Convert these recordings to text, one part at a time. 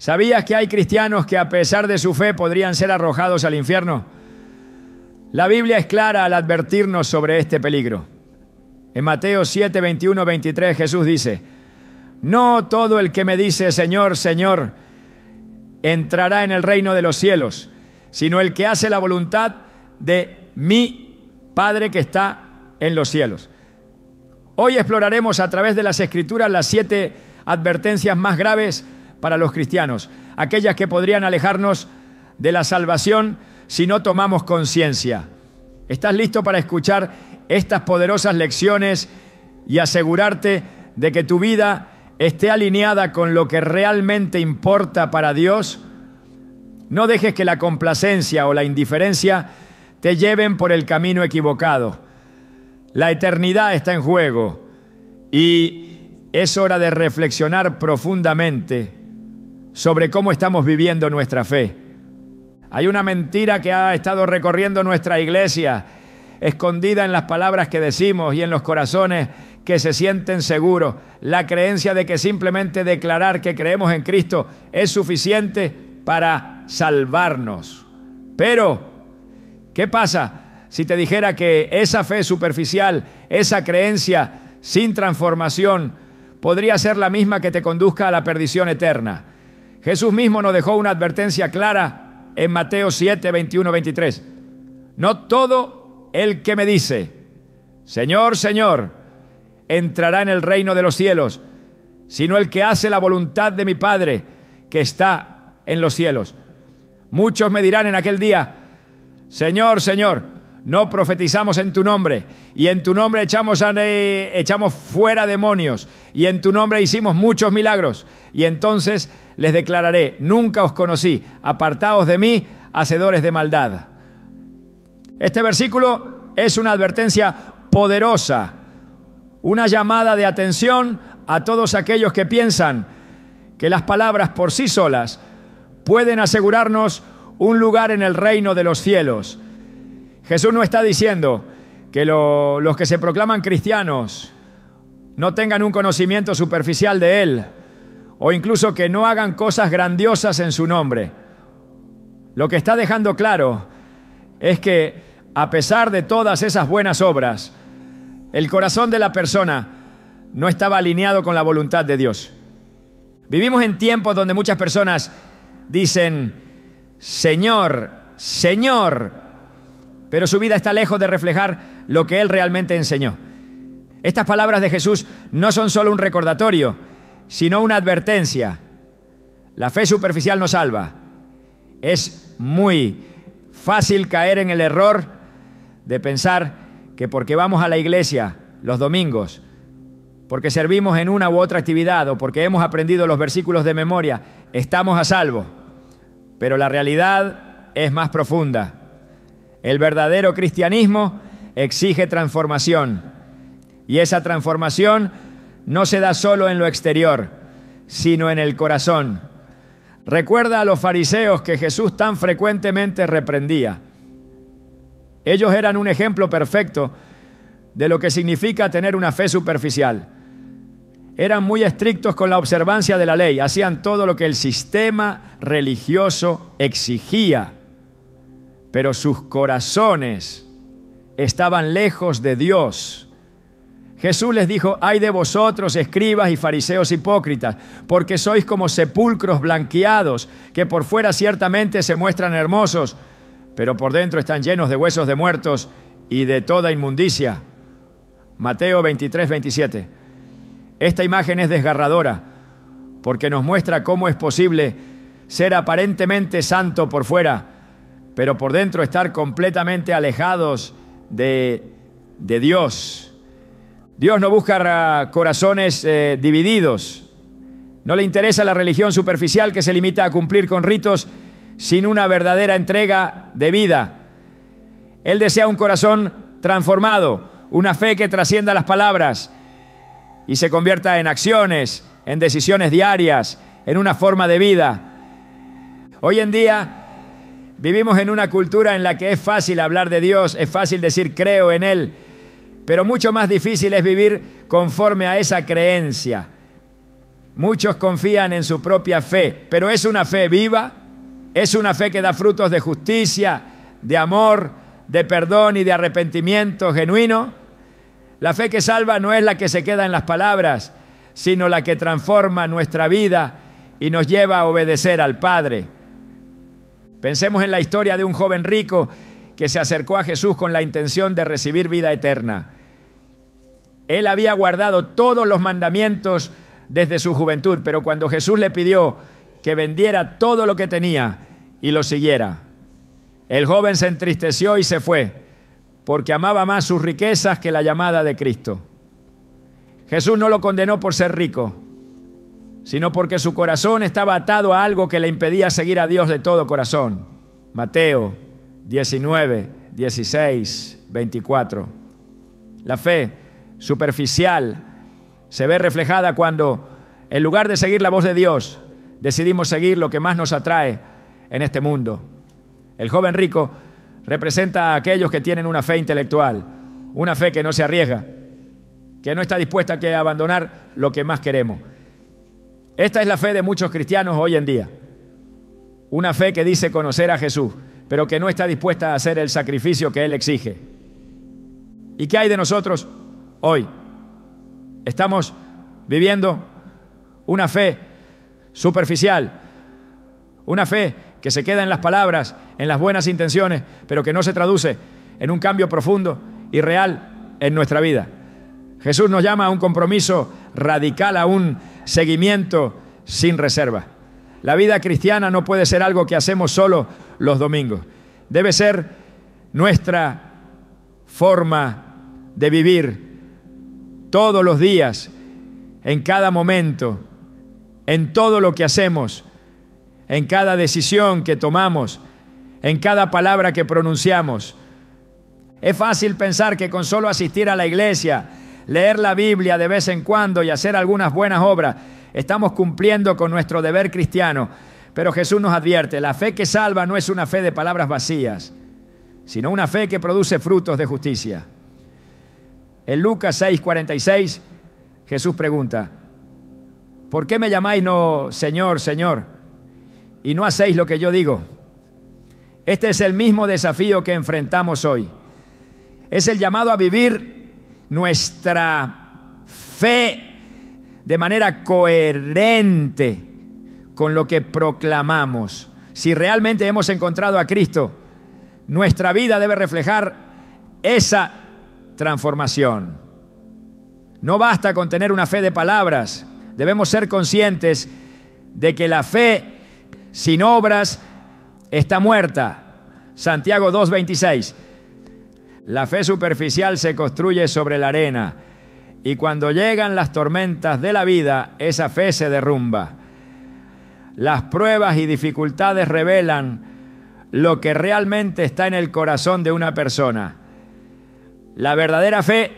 ¿Sabías que hay cristianos que a pesar de su fe podrían ser arrojados al infierno? La Biblia es clara al advertirnos sobre este peligro. En Mateo 7, 21, 23 Jesús dice: no todo el que me dice Señor, Señor, entrará en el reino de los cielos, sino el que hace la voluntad de mi Padre que está en los cielos. Hoy exploraremos a través de las Escrituras las 7 advertencias más graves para los cristianos, aquellas que podrían alejarnos de la salvación si no tomamos conciencia. ¿Estás listo para escuchar estas poderosas lecciones y asegurarte de que tu vida esté alineada con lo que realmente importa para Dios? No dejes que la complacencia o la indiferencia te lleven por el camino equivocado. La eternidad está en juego y es hora de reflexionar profundamente sobre cómo estamos viviendo nuestra fe. Hay una mentira que ha estado recorriendo nuestra iglesia, escondida en las palabras que decimos y en los corazones que se sienten seguros. La creencia de que simplemente declarar que creemos en Cristo es suficiente para salvarnos. Pero, ¿qué pasa si te dijera que esa fe superficial, esa creencia sin transformación, podría ser la misma que te conduzca a la perdición eterna? Jesús mismo nos dejó una advertencia clara en Mateo 7, 21, 23. No todo el que me dice, Señor, Señor, entrará en el reino de los cielos, sino el que hace la voluntad de mi Padre que está en los cielos. Muchos me dirán en aquel día, Señor, Señor, no profetizamos en tu nombre, y en tu nombre echamos fuera demonios, y en tu nombre hicimos muchos milagros. Y entonces les declararé, nunca os conocí, apartaos de mí, hacedores de maldad. Este versículo es una advertencia poderosa, una llamada de atención a todos aquellos que piensan que las palabras por sí solas pueden asegurarnos un lugar en el reino de los cielos. Jesús no está diciendo que los que se proclaman cristianos no tengan un conocimiento superficial de Él, o incluso que no hagan cosas grandiosas en su nombre. Lo que está dejando claro es que, a pesar de todas esas buenas obras, el corazón de la persona no estaba alineado con la voluntad de Dios. Vivimos en tiempos donde muchas personas dicen, Señor, Señor, pero su vida está lejos de reflejar lo que Él realmente enseñó. Estas palabras de Jesús no son solo un recordatorio, sino una advertencia. La fe superficial no salva. Es muy fácil caer en el error de pensar que porque vamos a la iglesia los domingos, porque servimos en una u otra actividad o porque hemos aprendido los versículos de memoria, estamos a salvo. Pero la realidad es más profunda. El verdadero cristianismo exige transformación, y esa transformación no se da solo en lo exterior, sino en el corazón. Recuerda a los fariseos que Jesús tan frecuentemente reprendía. Ellos eran un ejemplo perfecto de lo que significa tener una fe superficial. Eran muy estrictos con la observancia de la ley, hacían todo lo que el sistema religioso exigía, pero sus corazones estaban lejos de Dios. Jesús les dijo, ay de vosotros, escribas y fariseos hipócritas, porque sois como sepulcros blanqueados, que por fuera ciertamente se muestran hermosos, pero por dentro están llenos de huesos de muertos y de toda inmundicia. Mateo 23, 27. Esta imagen es desgarradora, porque nos muestra cómo es posible ser aparentemente santo por fuera, pero por dentro estar completamente alejados de Dios. Dios no busca corazones divididos. No le interesa la religión superficial que se limita a cumplir con ritos sin una verdadera entrega de vida. Él desea un corazón transformado, una fe que trascienda las palabras y se convierta en acciones, en decisiones diarias, en una forma de vida. Hoy en día vivimos en una cultura en la que es fácil hablar de Dios, es fácil decir creo en Él, pero mucho más difícil es vivir conforme a esa creencia. Muchos confían en su propia fe, pero es una fe viva, es una fe que da frutos de justicia, de amor, de perdón y de arrepentimiento genuino. La fe que salva no es la que se queda en las palabras, sino la que transforma nuestra vida y nos lleva a obedecer al Padre. Pensemos en la historia de un joven rico que se acercó a Jesús con la intención de recibir vida eterna. Él había guardado todos los mandamientos desde su juventud, pero cuando Jesús le pidió que vendiera todo lo que tenía y lo siguiera, el joven se entristeció y se fue, porque amaba más sus riquezas que la llamada de Cristo. Jesús no lo condenó por ser rico, sino porque su corazón estaba atado a algo que le impedía seguir a Dios de todo corazón. Mateo 19, 16, 24. La fe superficial se ve reflejada cuando, en lugar de seguir la voz de Dios, decidimos seguir lo que más nos atrae en este mundo. El joven rico representa a aquellos que tienen una fe intelectual, una fe que no se arriesga, que no está dispuesta a abandonar lo que más queremos. Esta es la fe de muchos cristianos hoy en día. Una fe que dice conocer a Jesús, pero que no está dispuesta a hacer el sacrificio que Él exige. ¿Y qué hay de nosotros hoy? Estamos viviendo una fe superficial, una fe que se queda en las palabras, en las buenas intenciones, pero que no se traduce en un cambio profundo y real en nuestra vida. Jesús nos llama a un compromiso radical, a un seguimiento sin reserva. La vida cristiana no puede ser algo que hacemos solo los domingos. Debe ser nuestra forma de vivir todos los días, en cada momento, en todo lo que hacemos, en cada decisión que tomamos, en cada palabra que pronunciamos. Es fácil pensar que con solo asistir a la iglesia, leer la Biblia de vez en cuando y hacer algunas buenas obras, estamos cumpliendo con nuestro deber cristiano. Pero Jesús nos advierte, la fe que salva no es una fe de palabras vacías, sino una fe que produce frutos de justicia. En Lucas 6:46, Jesús pregunta, ¿por qué me llamáis no Señor, Señor, y no hacéis lo que yo digo? Este es el mismo desafío que enfrentamos hoy. Es el llamado a vivir nuestra fe de manera coherente con lo que proclamamos. Si realmente hemos encontrado a Cristo, nuestra vida debe reflejar esa transformación. No basta con tener una fe de palabras. Debemos ser conscientes de que la fe sin obras está muerta. Santiago 2:26. La fe superficial se construye sobre la arena y cuando llegan las tormentas de la vida, esa fe se derrumba. Las pruebas y dificultades revelan lo que realmente está en el corazón de una persona. La verdadera fe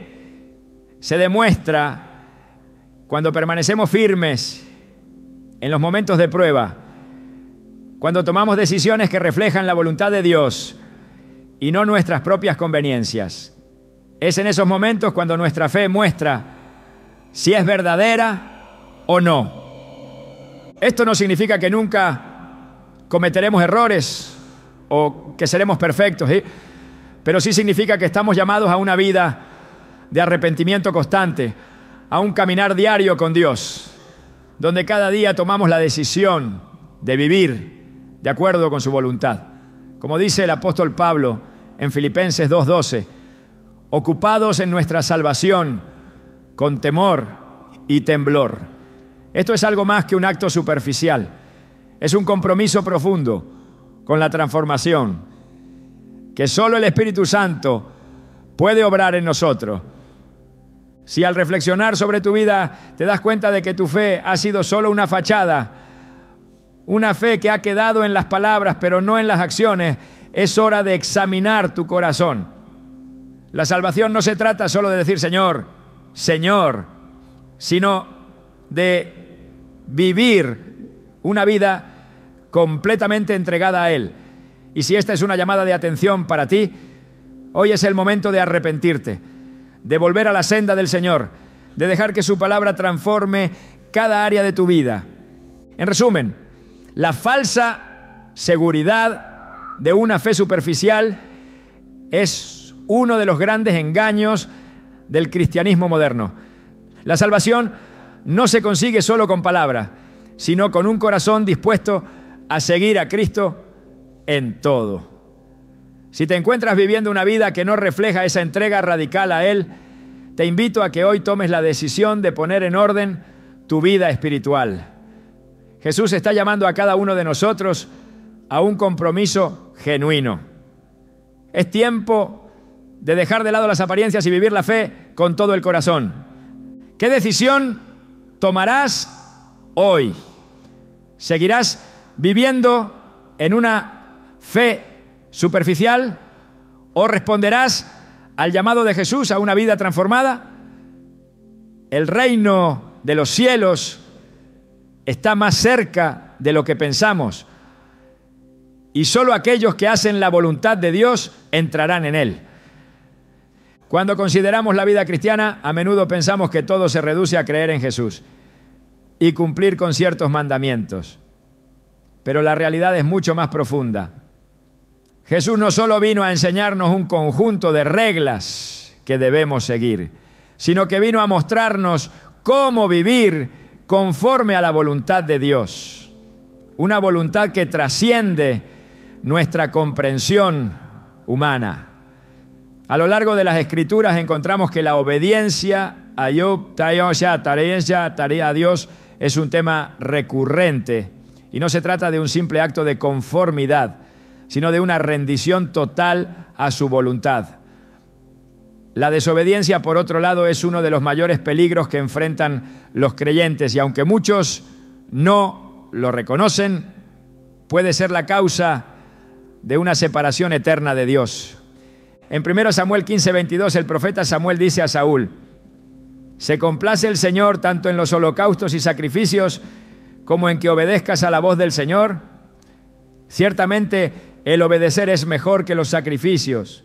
se demuestra cuando permanecemos firmes en los momentos de prueba, cuando tomamos decisiones que reflejan la voluntad de Dios y no nuestras propias conveniencias. Es en esos momentos cuando nuestra fe muestra si es verdadera o no. Esto no significa que nunca cometeremos errores o que seremos perfectos, ¿sí? Pero sí significa que estamos llamados a una vida de arrepentimiento constante, a un caminar diario con Dios, donde cada día tomamos la decisión de vivir de acuerdo con su voluntad. Como dice el apóstol Pablo en Filipenses 2:12, ocupados en nuestra salvación con temor y temblor. Esto es algo más que un acto superficial. Es un compromiso profundo con la transformación que solo el Espíritu Santo puede obrar en nosotros. Si al reflexionar sobre tu vida te das cuenta de que tu fe ha sido solo una fachada, una fe que ha quedado en las palabras pero no en las acciones, es hora de examinar tu corazón. La salvación no se trata solo de decir Señor, Señor, sino de vivir una vida completamente entregada a Él. Y si esta es una llamada de atención para ti, hoy es el momento de arrepentirte, de volver a la senda del Señor, de dejar que su palabra transforme cada área de tu vida. En resumen, la falsa seguridad de una fe superficial es uno de los grandes engaños del cristianismo moderno. La salvación no se consigue solo con palabras, sino con un corazón dispuesto a seguir a Cristo en todo. Si te encuentras viviendo una vida que no refleja esa entrega radical a Él, te invito a que hoy tomes la decisión de poner en orden tu vida espiritual. Jesús está llamando a cada uno de nosotros a un compromiso genuino. Es tiempo de dejar de lado las apariencias y vivir la fe con todo el corazón. ¿Qué decisión tomarás hoy? ¿Seguirás viviendo en una fe superficial o responderás al llamado de Jesús a una vida transformada? El reino de los cielos está más cerca de lo que pensamos y solo aquellos que hacen la voluntad de Dios entrarán en él. Cuando consideramos la vida cristiana, a menudo pensamos que todo se reduce a creer en Jesús y cumplir con ciertos mandamientos. Pero la realidad es mucho más profunda. Jesús no solo vino a enseñarnos un conjunto de reglas que debemos seguir, sino que vino a mostrarnos cómo vivir conforme a la voluntad de Dios. Una voluntad que trasciende nuestra comprensión humana. A lo largo de las Escrituras encontramos que la obediencia a Dios es un tema recurrente y no se trata de un simple acto de conformidad, sino de una rendición total a su voluntad. La desobediencia, por otro lado, es uno de los mayores peligros que enfrentan los creyentes y aunque muchos no lo reconocen, puede ser la causa de una separación eterna de Dios. En 1 Samuel 15:22, el profeta Samuel dice a Saúl: «Se complace el Señor tanto en los holocaustos y sacrificios como en que obedezcas a la voz del Señor. Ciertamente el obedecer es mejor que los sacrificios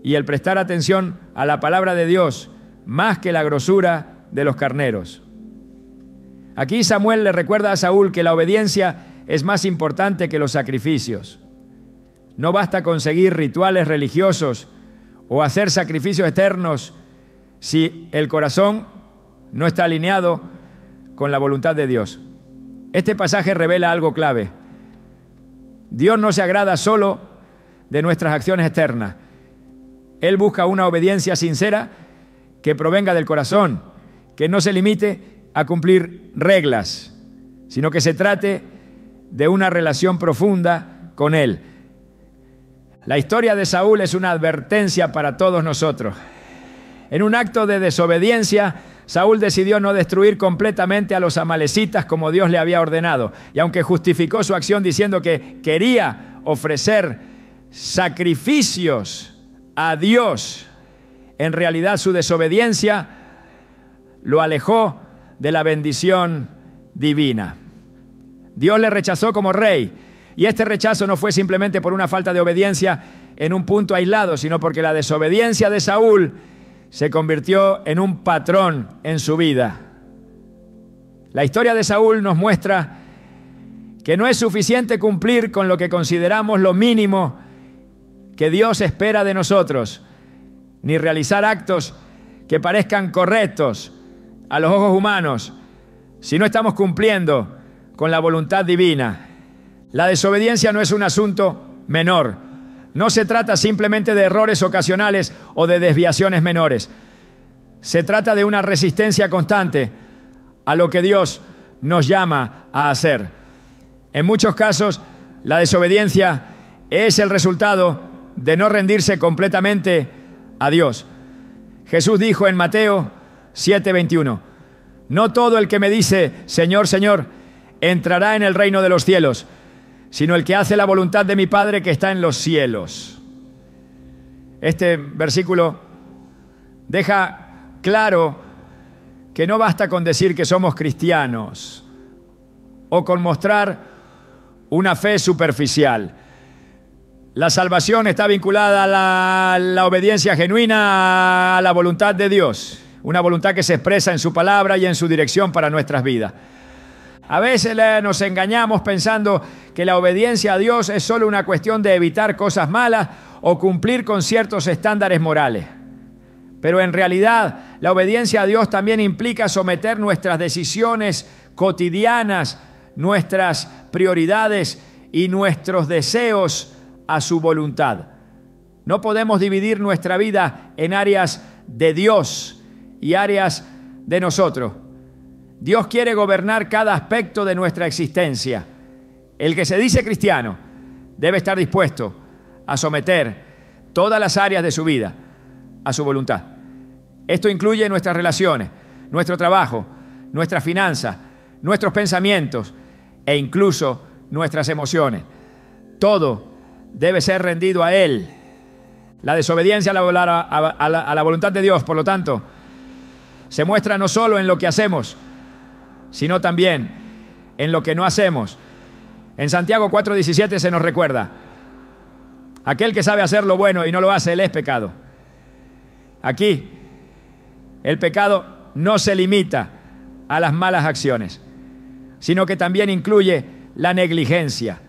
y el prestar atención a la palabra de Dios más que la grosura de los carneros». Aquí Samuel le recuerda a Saúl que la obediencia es más importante que los sacrificios. No basta conseguir rituales religiosos o hacer sacrificios eternos si el corazón no está alineado con la voluntad de Dios. Este pasaje revela algo clave. Dios no se agrada solo de nuestras acciones externas. Él busca una obediencia sincera que provenga del corazón, que no se limite a cumplir reglas, sino que se trate de una relación profunda con Él. La historia de Saúl es una advertencia para todos nosotros. En un acto de desobediencia, Saúl decidió no destruir completamente a los amalecitas como Dios le había ordenado. Y aunque justificó su acción diciendo que quería ofrecer sacrificios a Dios, en realidad su desobediencia lo alejó de la bendición divina. Dios le rechazó como rey. Y este rechazo no fue simplemente por una falta de obediencia en un punto aislado, sino porque la desobediencia de Saúl se convirtió en un patrón en su vida. La historia de Saúl nos muestra que no es suficiente cumplir con lo que consideramos lo mínimo que Dios espera de nosotros, ni realizar actos que parezcan correctos a los ojos humanos, si no estamos cumpliendo con la voluntad divina. La desobediencia no es un asunto menor. No se trata simplemente de errores ocasionales o de desviaciones menores. Se trata de una resistencia constante a lo que Dios nos llama a hacer. En muchos casos, la desobediencia es el resultado de no rendirse completamente a Dios. Jesús dijo en Mateo 7:21, «No todo el que me dice, Señor, Señor, entrará en el reino de los cielos, sino el que hace la voluntad de mi Padre que está en los cielos». Este versículo deja claro que no basta con decir que somos cristianos o con mostrar una fe superficial. La salvación está vinculada a la obediencia genuina a la voluntad de Dios. una voluntad que se expresa en su palabra y en su dirección para nuestras vidas. A veces nos engañamos pensando que la obediencia a Dios es solo una cuestión de evitar cosas malas o cumplir con ciertos estándares morales. Pero en realidad, la obediencia a Dios también implica someter nuestras decisiones cotidianas, nuestras prioridades y nuestros deseos a su voluntad. No podemos dividir nuestra vida en áreas de Dios y áreas de nosotros. Dios quiere gobernar cada aspecto de nuestra existencia. El que se dice cristiano debe estar dispuesto a someter todas las áreas de su vida a su voluntad. Esto incluye nuestras relaciones, nuestro trabajo, nuestras finanzas, nuestros pensamientos e incluso nuestras emociones. Todo debe ser rendido a Él. La desobediencia a la voluntad de Dios, por lo tanto, se muestra no solo en lo que hacemos, sino también en lo que no hacemos. En Santiago 4:17 se nos recuerda: aquel que sabe hacer lo bueno y no lo hace, él es pecado. Aquí, el pecado no se limita a las malas acciones, sino que también incluye la negligencia,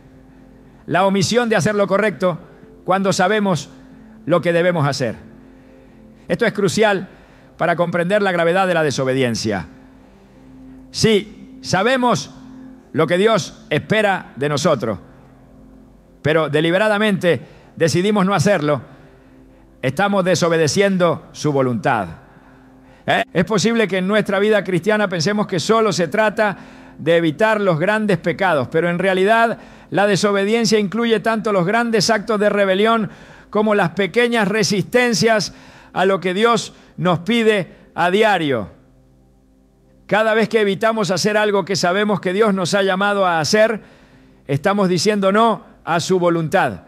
la omisión de hacer lo correcto cuando sabemos lo que debemos hacer. Esto es crucial para comprender la gravedad de la desobediencia. Sí, sabemos lo que Dios espera de nosotros, pero deliberadamente decidimos no hacerlo, estamos desobedeciendo su voluntad. Es posible que en nuestra vida cristiana pensemos que solo se trata de evitar los grandes pecados, pero en realidad la desobediencia incluye tanto los grandes actos de rebelión como las pequeñas resistencias a lo que Dios nos pide a diario. Cada vez que evitamos hacer algo que sabemos que Dios nos ha llamado a hacer, estamos diciendo no a su voluntad.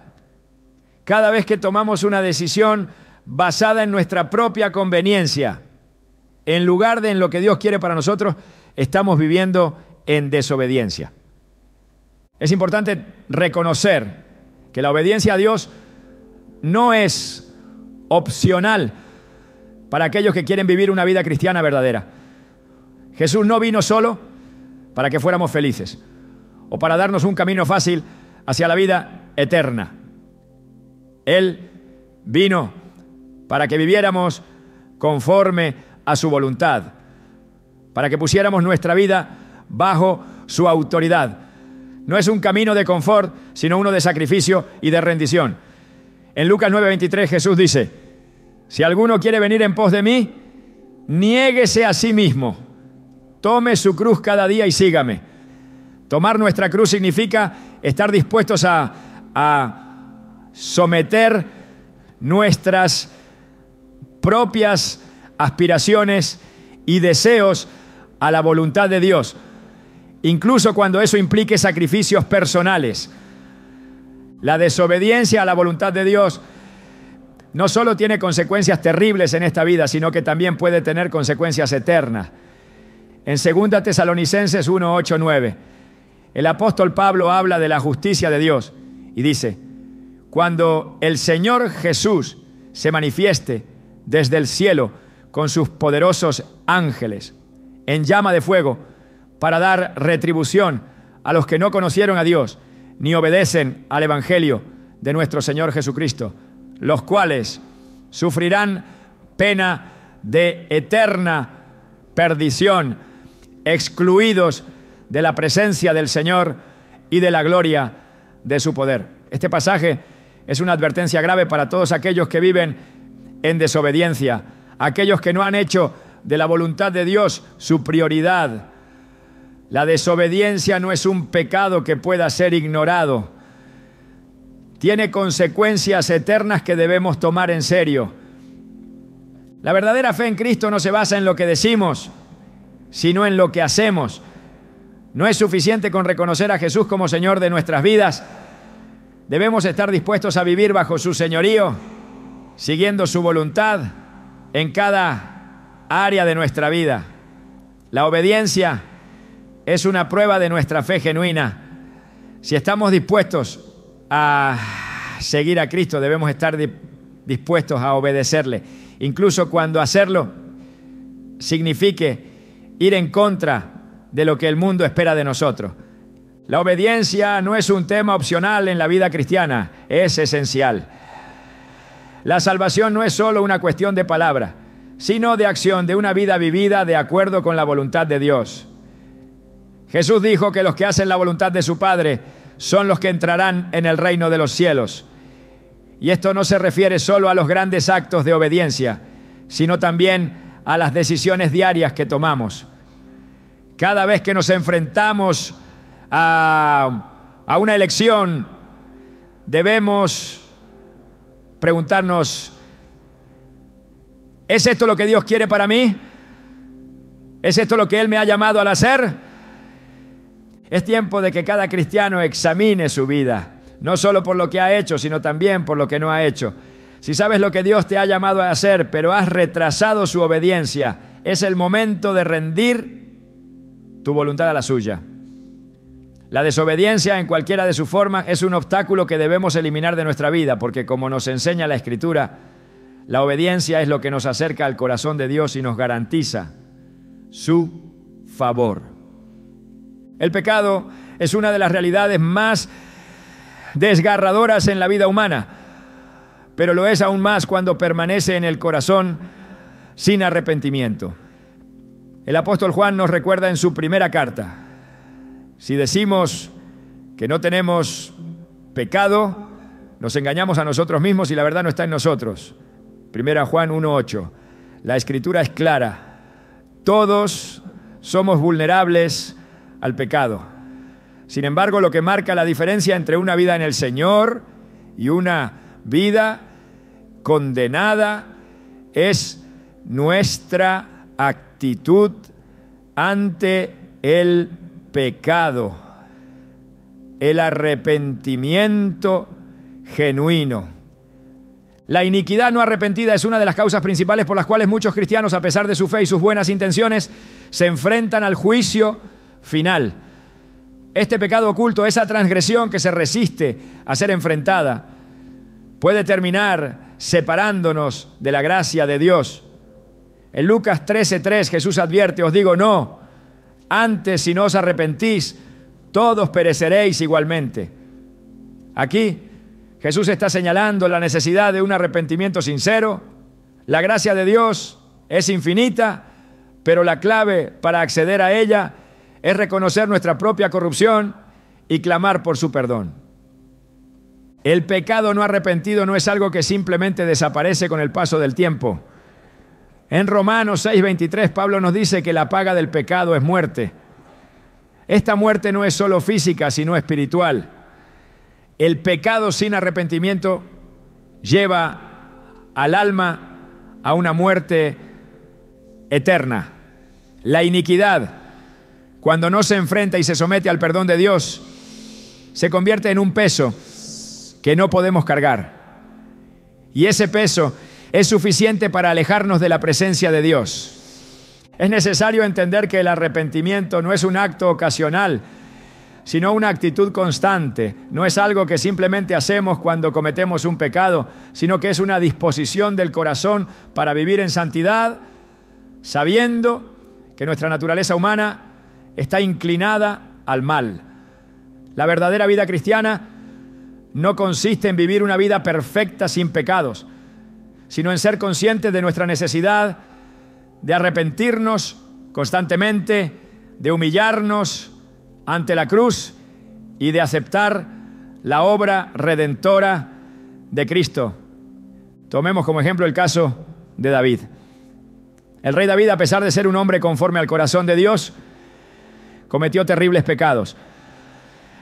Cada vez que tomamos una decisión basada en nuestra propia conveniencia, en lugar de en lo que Dios quiere para nosotros, estamos viviendo en desobediencia. Es importante reconocer que la obediencia a Dios no es opcional para aquellos que quieren vivir una vida cristiana verdadera. Jesús no vino solo para que fuéramos felices o para darnos un camino fácil hacia la vida eterna. Él vino para que viviéramos conforme a su voluntad, para que pusiéramos nuestra vida bajo su autoridad. No es un camino de confort, sino uno de sacrificio y de rendición. En Lucas 9:23 Jesús dice: si alguno quiere venir en pos de mí, niéguese a sí mismo, tome su cruz cada día y sígame. Tomar nuestra cruz significa estar dispuestos a someter nuestras propias aspiraciones y deseos a la voluntad de Dios, incluso cuando eso implique sacrificios personales. La desobediencia a la voluntad de Dios no solo tiene consecuencias terribles en esta vida, sino que también puede tener consecuencias eternas. En 2 Tesalonicenses 1, 8, 9, el apóstol Pablo habla de la justicia de Dios y dice: cuando el Señor Jesús se manifieste desde el cielo con sus poderosos ángeles en llama de fuego para dar retribución a los que no conocieron a Dios ni obedecen al Evangelio de nuestro Señor Jesucristo, los cuales sufrirán pena de eterna perdición, excluidos de la presencia del Señor y de la gloria de su poder. Este pasaje es una advertencia grave para todos aquellos que viven en desobediencia, aquellos que no han hecho de la voluntad de Dios su prioridad. La desobediencia no es un pecado que pueda ser ignorado. Tiene consecuencias eternas que debemos tomar en serio. La verdadera fe en Cristo no se basa en lo que decimos, sino en lo que hacemos. No es suficiente con reconocer a Jesús como Señor de nuestras vidas. Debemos estar dispuestos a vivir bajo su señorío, siguiendo su voluntad en cada área de nuestra vida. La obediencia es una prueba de nuestra fe genuina. Si estamos dispuestos a seguir a Cristo, debemos estar dispuestos a obedecerle, incluso cuando hacerlo signifique ir en contra de lo que el mundo espera de nosotros. La obediencia no es un tema opcional en la vida cristiana, es esencial. La salvación no es solo una cuestión de palabra, sino de acción, de una vida vivida de acuerdo con la voluntad de Dios. Jesús dijo que los que hacen la voluntad de su Padre son los que entrarán en el reino de los cielos. Y esto no se refiere solo a los grandes actos de obediencia, sino también a las decisiones diarias que tomamos. Cada vez que nos enfrentamos a una elección, debemos preguntarnos: ¿es esto lo que Dios quiere para mí? ¿Es esto lo que Él me ha llamado al hacer? Es tiempo de que cada cristiano examine su vida, no solo por lo que ha hecho, sino también por lo que no ha hecho. Si sabes lo que Dios te ha llamado a hacer, pero has retrasado su obediencia, es el momento de rendir tu voluntad a la suya. La desobediencia, en cualquiera de sus formas, es un obstáculo que debemos eliminar de nuestra vida, porque como nos enseña la Escritura, la obediencia es lo que nos acerca al corazón de Dios y nos garantiza su favor. El pecado es una de las realidades más desgarradoras en la vida humana, pero lo es aún más cuando permanece en el corazón sin arrepentimiento. El apóstol Juan nos recuerda en su primera carta: si decimos que no tenemos pecado, nos engañamos a nosotros mismos y la verdad no está en nosotros. Primera Juan 1:8. La Escritura es clara. Todos somos vulnerables al pecado. Sin embargo, lo que marca la diferencia entre una vida en el Señor y una vida condenada es nuestra actitud ante el pecado, el arrepentimiento genuino. La iniquidad no arrepentida es una de las causas principales por las cuales muchos cristianos, a pesar de su fe y sus buenas intenciones, se enfrentan al juicio final. Este pecado oculto, esa transgresión que se resiste a ser enfrentada, puede terminar separándonos de la gracia de Dios. En Lucas 13:3 Jesús advierte: os digo no, antes si no os arrepentís, todos pereceréis igualmente. Aquí Jesús está señalando la necesidad de un arrepentimiento sincero. La gracia de Dios es infinita, pero la clave para acceder a ella es reconocer nuestra propia corrupción y clamar por su perdón. El pecado no arrepentido no es algo que simplemente desaparece con el paso del tiempo. En Romanos 6:23 Pablo nos dice que la paga del pecado es muerte. Esta muerte no es solo física, sino espiritual. El pecado sin arrepentimiento lleva al alma a una muerte eterna. La iniquidad, cuando no se enfrenta y se somete al perdón de Dios, se convierte en un peso que no podemos cargar. Y ese peso es suficiente para alejarnos de la presencia de Dios. Es necesario entender que el arrepentimiento no es un acto ocasional, sino una actitud constante. No es algo que simplemente hacemos cuando cometemos un pecado, sino que es una disposición del corazón para vivir en santidad, sabiendo que nuestra naturaleza humana está inclinada al mal. La verdadera vida cristiana no consiste en vivir una vida perfecta sin pecados, sino en ser conscientes de nuestra necesidad de arrepentirnos constantemente, de humillarnos ante la cruz y de aceptar la obra redentora de Cristo. Tomemos como ejemplo el caso de David. El rey David, a pesar de ser un hombre conforme al corazón de Dios, cometió terribles pecados: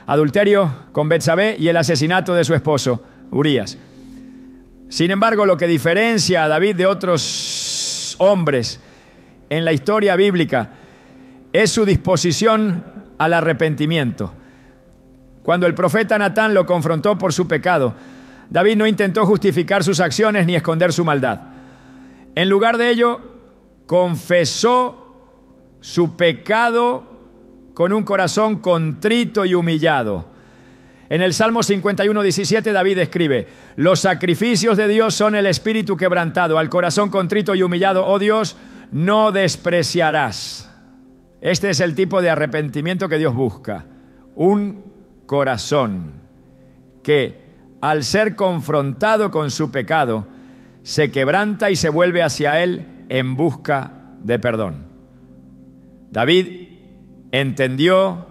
adulterio con Betsabé y el asesinato de su esposo, Urías. Sin embargo, lo que diferencia a David de otros hombres en la historia bíblica es su disposición al arrepentimiento. Cuando el profeta Natán lo confrontó por su pecado, David no intentó justificar sus acciones ni esconder su maldad. En lugar de ello, confesó su pecado con un corazón contrito y humillado. En el Salmo 51:17 David escribe: los sacrificios de Dios son el espíritu quebrantado, al corazón contrito y humillado, oh Dios, no despreciarás. Este es el tipo de arrepentimiento que Dios busca. Un corazón que, al ser confrontado con su pecado, se quebranta y se vuelve hacia Él en busca de perdón. David entendió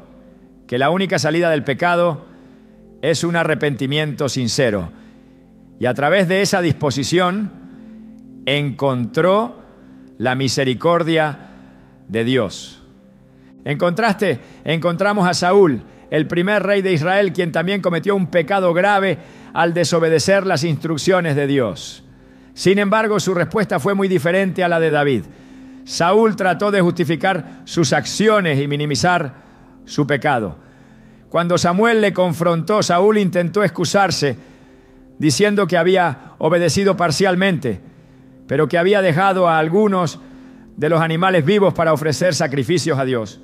que la única salida del pecado es un arrepentimiento sincero. Y a través de esa disposición encontró la misericordia de Dios. En contraste, encontramos a Saúl, el primer rey de Israel, quien también cometió un pecado grave al desobedecer las instrucciones de Dios. Sin embargo, su respuesta fue muy diferente a la de David. Saúl trató de justificar sus acciones y minimizar su pecado. Cuando Samuel le confrontó, Saúl intentó excusarse, diciendo que había obedecido parcialmente, pero que había dejado a algunos de los animales vivos para ofrecer sacrificios a Dios.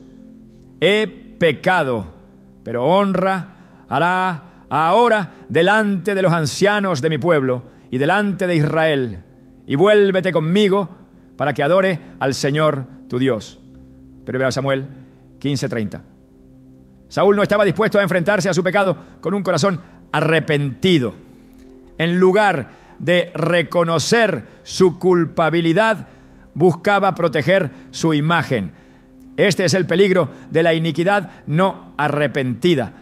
He pecado, pero honra hará ahora delante de los ancianos de mi pueblo y delante de Israel, y vuélvete conmigo para que adore al Señor tu Dios. 1 Samuel 15:30. Saúl no estaba dispuesto a enfrentarse a su pecado con un corazón arrepentido. En lugar de reconocer su culpabilidad, buscaba proteger su imagen. Este es el peligro de la iniquidad no arrepentida.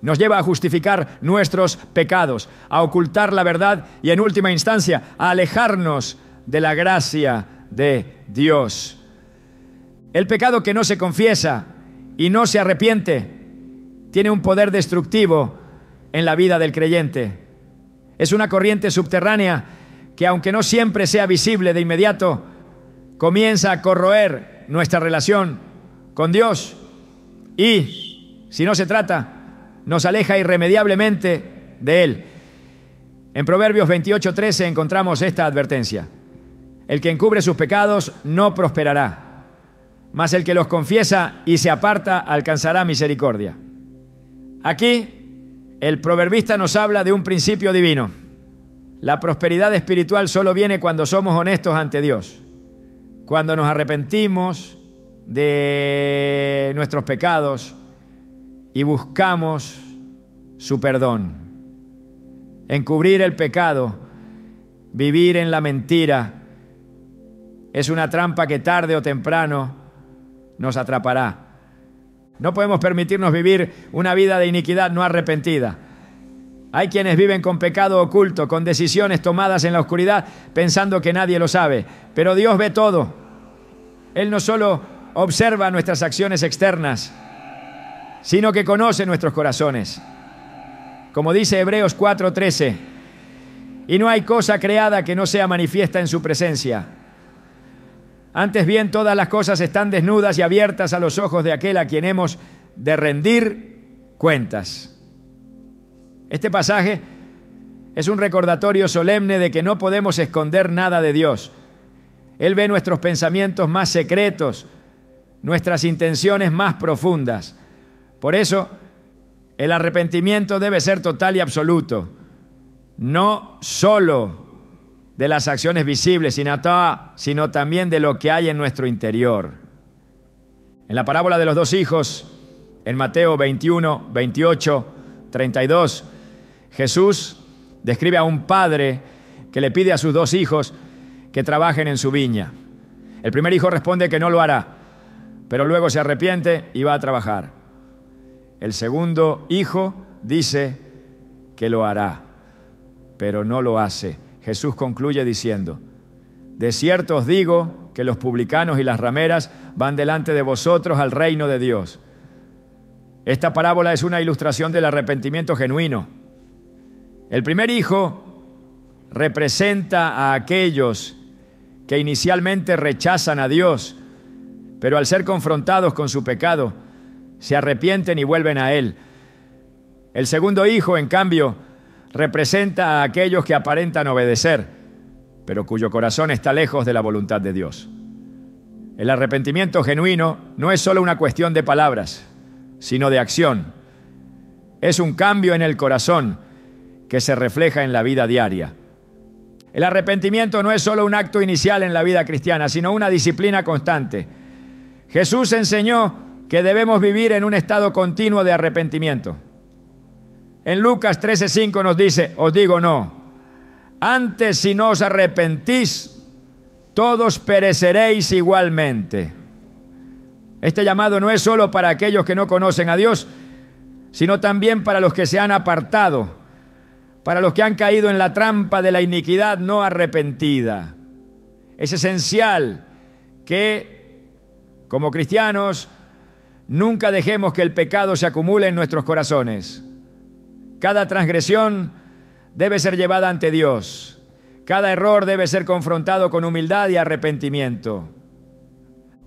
Nos lleva a justificar nuestros pecados, a ocultar la verdad y, en última instancia, a alejarnos de la gracia de Dios. El pecado que no se confiesa y no se arrepiente tiene un poder destructivo en la vida del creyente. Es una corriente subterránea que, aunque no siempre sea visible de inmediato, comienza a corroer nuestra relación con Dios y, si no se trata, nos aleja irremediablemente de Él. En Proverbios 28:13 encontramos esta advertencia: el que encubre sus pecados no prosperará, mas el que los confiesa y se aparta alcanzará misericordia. Aquí, el proverbista nos habla de un principio divino. La prosperidad espiritual solo viene cuando somos honestos ante Dios, cuando nos arrepentimos de nuestros pecados y buscamos su perdón. Encubrir el pecado, vivir en la mentira, es una trampa que tarde o temprano nos atrapará. No podemos permitirnos vivir una vida de iniquidad no arrepentida. Hay quienes viven con pecado oculto, con decisiones tomadas en la oscuridad, pensando que nadie lo sabe. Pero Dios ve todo. Él no solo observa nuestras acciones externas, sino que conoce nuestros corazones. Como dice Hebreos 4:13, y no hay cosa creada que no sea manifiesta en su presencia. Antes bien, todas las cosas están desnudas y abiertas a los ojos de aquel a quien hemos de rendir cuentas. Este pasaje es un recordatorio solemne de que no podemos esconder nada de Dios. Él ve nuestros pensamientos más secretos, nuestras intenciones más profundas. Por eso, el arrepentimiento debe ser total y absoluto, no solo de las acciones visibles, sino también de lo que hay en nuestro interior. En la parábola de los dos hijos, en Mateo 21, 28, 32, Jesús describe a un padre que le pide a sus dos hijos que trabajen en su viña. El primer hijo responde que no lo hará, pero luego se arrepiente y va a trabajar. El segundo hijo dice que lo hará, pero no lo hace. Jesús concluye diciendo: de cierto os digo que los publicanos y las rameras van delante de vosotros al reino de Dios. Esta parábola es una ilustración del arrepentimiento genuino. El primer hijo representa a aquellos que inicialmente rechazan a Dios, pero al ser confrontados con su pecado, se arrepienten y vuelven a Él. El segundo hijo, en cambio, representa a aquellos que aparentan obedecer, pero cuyo corazón está lejos de la voluntad de Dios. El arrepentimiento genuino no es solo una cuestión de palabras, sino de acción. Es un cambio en el corazón que se refleja en la vida diaria. El arrepentimiento no es solo un acto inicial en la vida cristiana, sino una disciplina constante. Jesús enseñó que debemos vivir en un estado continuo de arrepentimiento. En Lucas 13:5 nos dice, os digo no, antes si no os arrepentís, todos pereceréis igualmente. Este llamado no es solo para aquellos que no conocen a Dios, sino también para los que se han apartado, para los que han caído en la trampa de la iniquidad no arrepentida. Es esencial que, como cristianos, nunca dejemos que el pecado se acumule en nuestros corazones. Cada transgresión debe ser llevada ante Dios. Cada error debe ser confrontado con humildad y arrepentimiento.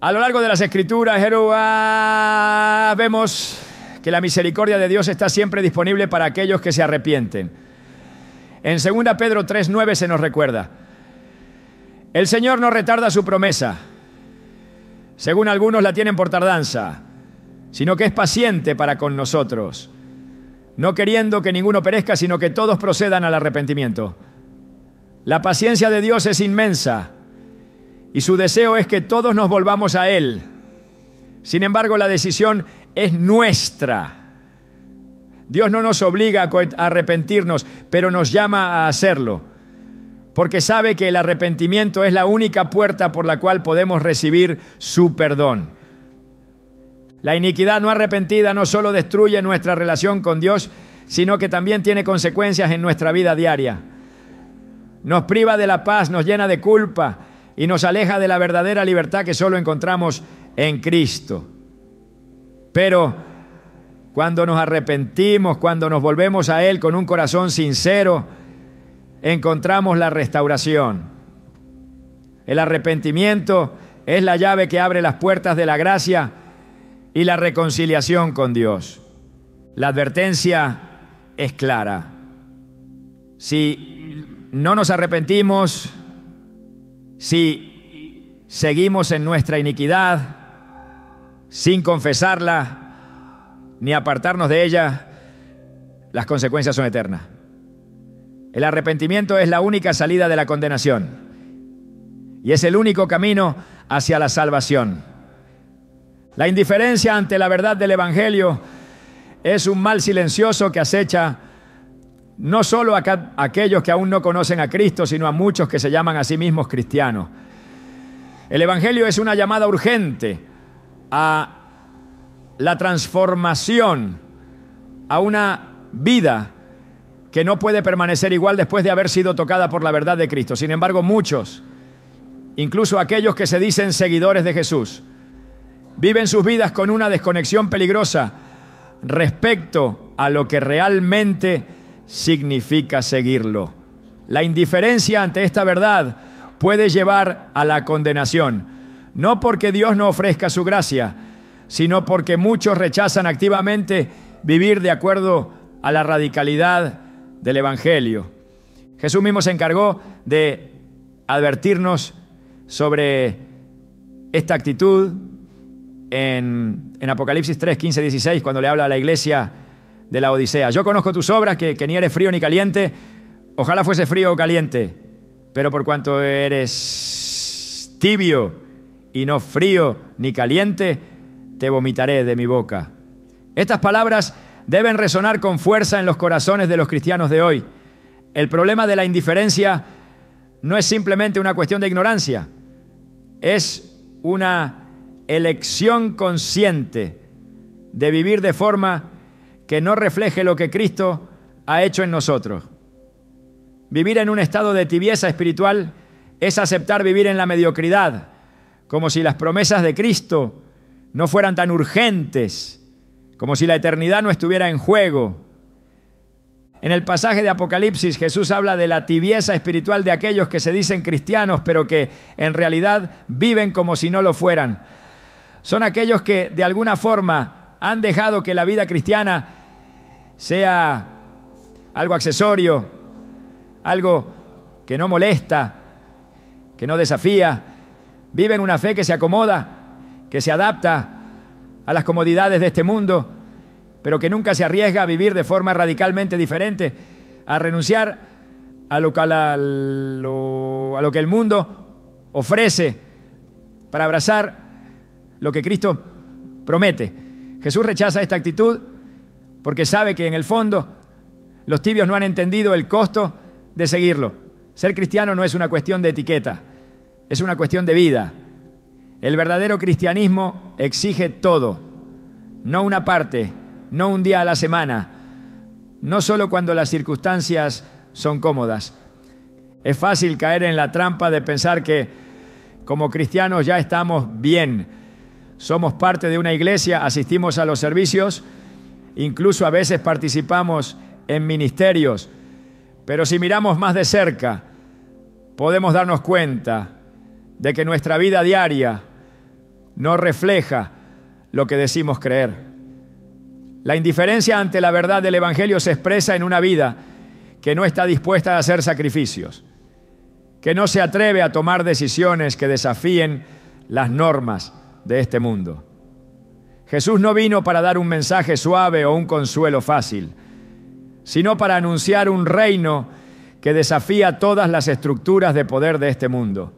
A lo largo de las Escrituras, vemos que la misericordia de Dios está siempre disponible para aquellos que se arrepienten. En 2 Pedro 3:9 se nos recuerda: el Señor no retarda su promesa, según algunos la tienen por tardanza, sino que es paciente para con nosotros, no queriendo que ninguno perezca, sino que todos procedan al arrepentimiento. La paciencia de Dios es inmensa y su deseo es que todos nos volvamos a Él. Sin embargo, la decisión es nuestra. Dios no nos obliga a arrepentirnos, pero nos llama a hacerlo, porque sabe que el arrepentimiento es la única puerta por la cual podemos recibir su perdón. La iniquidad no arrepentida no solo destruye nuestra relación con Dios, sino que también tiene consecuencias en nuestra vida diaria. Nos priva de la paz, nos llena de culpa y nos aleja de la verdadera libertad que solo encontramos en Cristo. Pero cuando nos arrepentimos, cuando nos volvemos a Él con un corazón sincero, encontramos la restauración. El arrepentimiento es la llave que abre las puertas de la gracia y la reconciliación con Dios. La advertencia es clara. Si no nos arrepentimos, si seguimos en nuestra iniquidad sin confesarla ni apartarnos de ella, las consecuencias son eternas. El arrepentimiento es la única salida de la condenación y es el único camino hacia la salvación. La indiferencia ante la verdad del Evangelio es un mal silencioso que acecha no solo a aquellos que aún no conocen a Cristo, sino a muchos que se llaman a sí mismos cristianos. El Evangelio es una llamada urgente a la transformación, a una vida que no puede permanecer igual después de haber sido tocada por la verdad de Cristo. Sin embargo, muchos, incluso aquellos que se dicen seguidores de Jesús, viven sus vidas con una desconexión peligrosa respecto a lo que realmente significa seguirlo. La indiferencia ante esta verdad puede llevar a la condenación, no porque Dios no ofrezca su gracia, sino porque muchos rechazan activamente vivir de acuerdo a la radicalidad del Evangelio. Jesús mismo se encargó de advertirnos sobre esta actitud en Apocalipsis 3, 15, 16, cuando le habla a la iglesia de la Odisea. Yo conozco tus obras, que ni eres frío ni caliente. Ojalá fuese frío o caliente, pero por cuanto eres tibio y no frío ni caliente, te vomitaré de mi boca. Estas palabras deben resonar con fuerza en los corazones de los cristianos de hoy. El problema de la indiferencia no es simplemente una cuestión de ignorancia, es una elección consciente de vivir de forma que no refleje lo que Cristo ha hecho en nosotros. Vivir en un estado de tibieza espiritual es aceptar vivir en la mediocridad, como si las promesas de Cristo no fueran tan urgentes, como si la eternidad no estuviera en juego. En el pasaje de Apocalipsis, Jesús habla de la tibieza espiritual de aquellos que se dicen cristianos, pero que en realidad viven como si no lo fueran. Son aquellos que de alguna forma han dejado que la vida cristiana sea algo accesorio, algo que no molesta, que no desafía. Viven una fe que se acomoda, que se adapta a las comodidades de este mundo, pero que nunca se arriesga a vivir de forma radicalmente diferente, a renunciar a lo que el mundo ofrece para abrazar lo que Cristo promete. Jesús rechaza esta actitud porque sabe que en el fondo los tibios no han entendido el costo de seguirlo. Ser cristiano no es una cuestión de etiqueta, es una cuestión de vida. El verdadero cristianismo exige todo, no una parte, no un día a la semana, no solo cuando las circunstancias son cómodas. Es fácil caer en la trampa de pensar que como cristianos ya estamos bien. Somos parte de una iglesia, asistimos a los servicios, incluso a veces participamos en ministerios. Pero si miramos más de cerca, podemos darnos cuenta de que nuestra vida diaria no refleja lo que decimos creer. La indiferencia ante la verdad del Evangelio se expresa en una vida que no está dispuesta a hacer sacrificios, que no se atreve a tomar decisiones que desafíen las normas de este mundo. Jesús no vino para dar un mensaje suave o un consuelo fácil, sino para anunciar un reino que desafía todas las estructuras de poder de este mundo,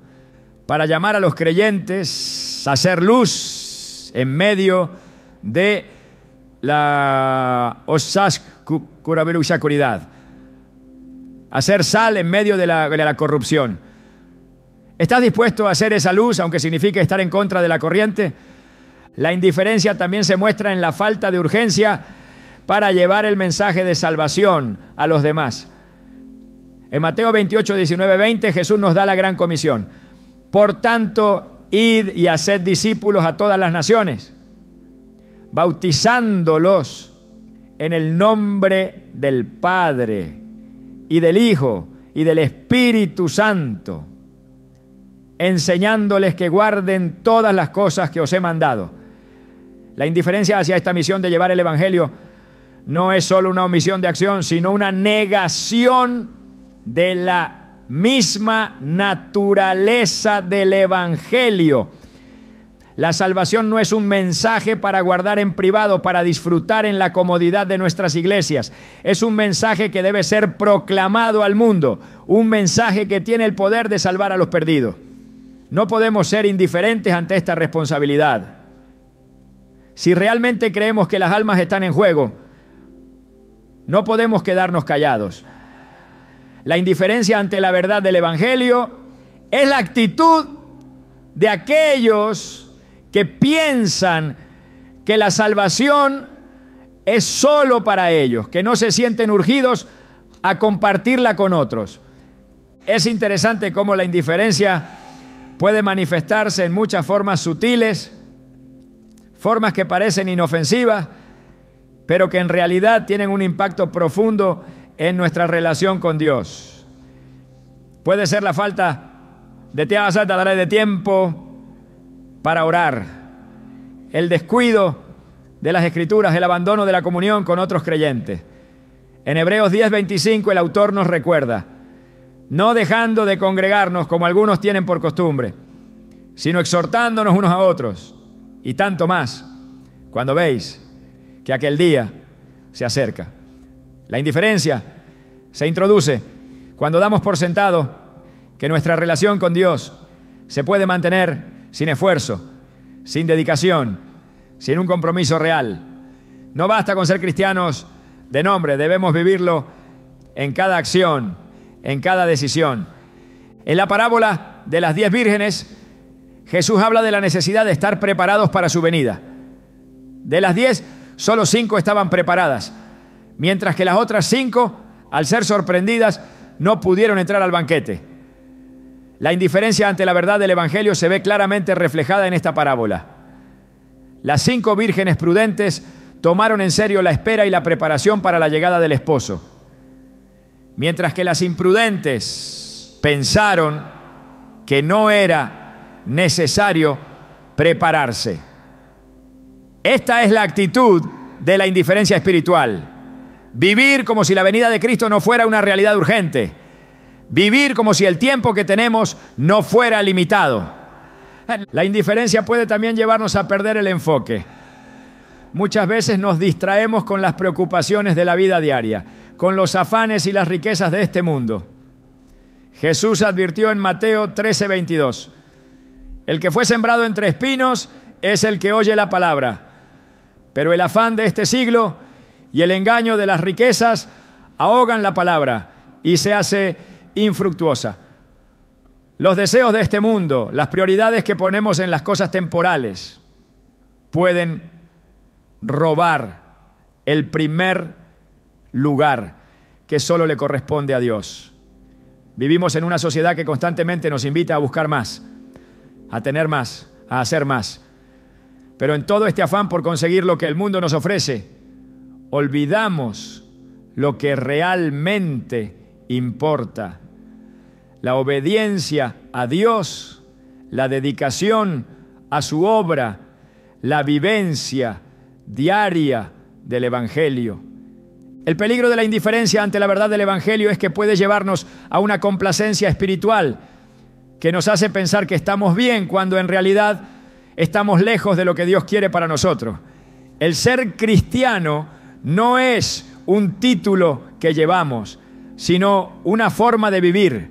para llamar a los creyentes a hacer luz en medio de la oscuridad, hacer sal en medio de la corrupción. ¿Estás dispuesto a hacer esa luz, aunque signifique estar en contra de la corriente? La indiferencia también se muestra en la falta de urgencia para llevar el mensaje de salvación a los demás. En Mateo 28, 19, 20, Jesús nos da la gran comisión. Por tanto, id y haced discípulos a todas las naciones, bautizándolos en el nombre del Padre y del Hijo y del Espíritu Santo, enseñándoles que guarden todas las cosas que os he mandado. La indiferencia hacia esta misión de llevar el Evangelio no es solo una omisión de acción, sino una negación de la misma naturaleza del Evangelio. La salvación no es un mensaje para guardar en privado, para disfrutar en la comodidad de nuestras iglesias. Es un mensaje que debe ser proclamado al mundo, un mensaje que tiene el poder de salvar a los perdidos. No podemos ser indiferentes ante esta responsabilidad. Si realmente creemos que las almas están en juego, no podemos quedarnos callados. La indiferencia ante la verdad del Evangelio es la actitud de aquellos que piensan que la salvación es solo para ellos, que no se sienten urgidos a compartirla con otros. Es interesante cómo la indiferencia puede manifestarse en muchas formas sutiles, formas que parecen inofensivas, pero que en realidad tienen un impacto profundo en nuestra relación con Dios. Puede ser la falta de tiempo para orar, el descuido de las Escrituras, el abandono de la comunión con otros creyentes. En Hebreos 10:25 el autor nos recuerda: no dejando de congregarnos como algunos tienen por costumbre, sino exhortándonos unos a otros, y tanto más cuando veis que aquel día se acerca. La indiferencia se introduce cuando damos por sentado que nuestra relación con Dios se puede mantener sin esfuerzo, sin dedicación, sin un compromiso real. No basta con ser cristianos de nombre, debemos vivirlo en cada acción, en cada decisión. En la parábola de las 10 vírgenes, Jesús habla de la necesidad de estar preparados para su venida. De las 10, solo 5 estaban preparadas, mientras que las otras 5, al ser sorprendidas, no pudieron entrar al banquete. La indiferencia ante la verdad del Evangelio se ve claramente reflejada en esta parábola. Las 5 vírgenes prudentes tomaron en serio la espera y la preparación para la llegada del esposo, mientras que las imprudentes pensaron que no era necesario prepararse. Esta es la actitud de la indiferencia espiritual. Vivir como si la venida de Cristo no fuera una realidad urgente. Vivir como si el tiempo que tenemos no fuera limitado. La indiferencia puede también llevarnos a perder el enfoque. Muchas veces nos distraemos con las preocupaciones de la vida diaria, con los afanes y las riquezas de este mundo. Jesús advirtió en Mateo 13:22. El que fue sembrado entre espinos es el que oye la palabra, pero el afán de este siglo y el engaño de las riquezas ahogan la palabra y se hace infructuosa. Los deseos de este mundo, las prioridades que ponemos en las cosas temporales, pueden robar el primer lugar que solo le corresponde a Dios. Vivimos en una sociedad que constantemente nos invita a buscar más, a tener más, a hacer más. Pero en todo este afán por conseguir lo que el mundo nos ofrece, olvidamos lo que realmente importa. La obediencia a Dios, la dedicación a su obra, la vivencia diaria del Evangelio. El peligro de la indiferencia ante la verdad del Evangelio es que puede llevarnos a una complacencia espiritual que nos hace pensar que estamos bien cuando en realidad estamos lejos de lo que Dios quiere para nosotros. El ser cristiano no es un título que llevamos, sino una forma de vivir,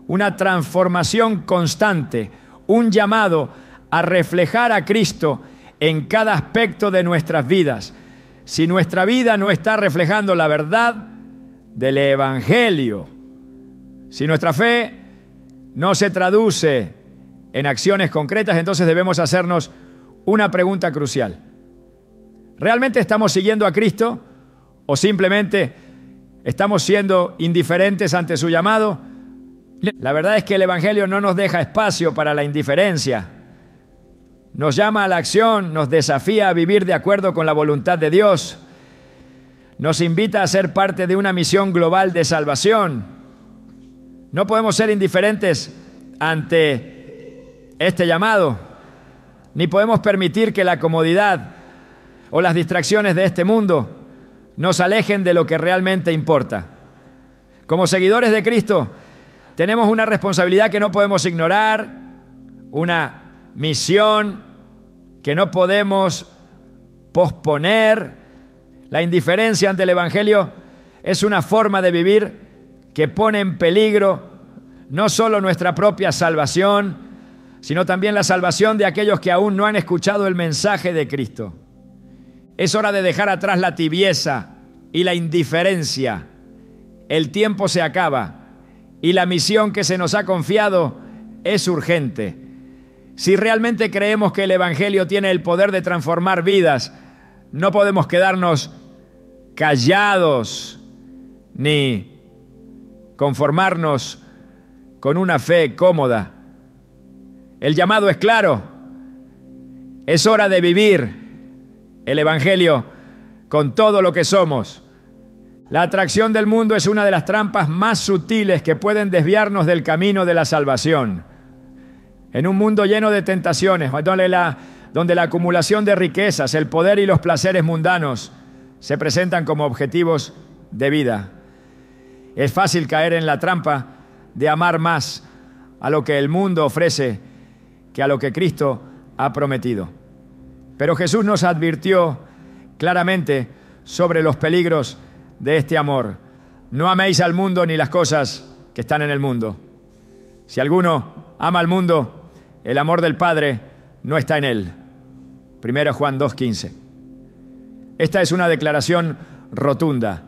una transformación constante, un llamado a reflejar a Cristo en cada aspecto de nuestras vidas. Si nuestra vida no está reflejando la verdad del Evangelio, si nuestra fe no se traduce en acciones concretas, entonces debemos hacernos una pregunta crucial. ¿Realmente estamos siguiendo a Cristo o simplemente estamos siendo indiferentes ante su llamado? La verdad es que el Evangelio no nos deja espacio para la indiferencia. Nos llama a la acción, nos desafía a vivir de acuerdo con la voluntad de Dios. Nos invita a ser parte de una misión global de salvación. No podemos ser indiferentes ante este llamado, ni podemos permitir que la comodidad o las distracciones de este mundo nos alejen de lo que realmente importa. Como seguidores de Cristo, tenemos una responsabilidad que no podemos ignorar, una misión que no podemos posponer. La indiferencia ante el Evangelio es una forma de vivir que pone en peligro no solo nuestra propia salvación, sino también la salvación de aquellos que aún no han escuchado el mensaje de Cristo. Es hora de dejar atrás la tibieza y la indiferencia. El tiempo se acaba y la misión que se nos ha confiado es urgente. Si realmente creemos que el Evangelio tiene el poder de transformar vidas, no podemos quedarnos callados ni conformarnos con una fe cómoda. El llamado es claro. Es hora de vivir el Evangelio con todo lo que somos. La atracción del mundo es una de las trampas más sutiles que pueden desviarnos del camino de la salvación. En un mundo lleno de tentaciones, donde la acumulación de riquezas, el poder y los placeres mundanos se presentan como objetivos de vida, es fácil caer en la trampa de amar más a lo que el mundo ofrece que a lo que Cristo ha prometido. Pero Jesús nos advirtió claramente sobre los peligros de este amor. No améis al mundo ni las cosas que están en el mundo. Si alguno ama al mundo, el amor del Padre no está en él. 1 Juan 2:15. Esta es una declaración rotunda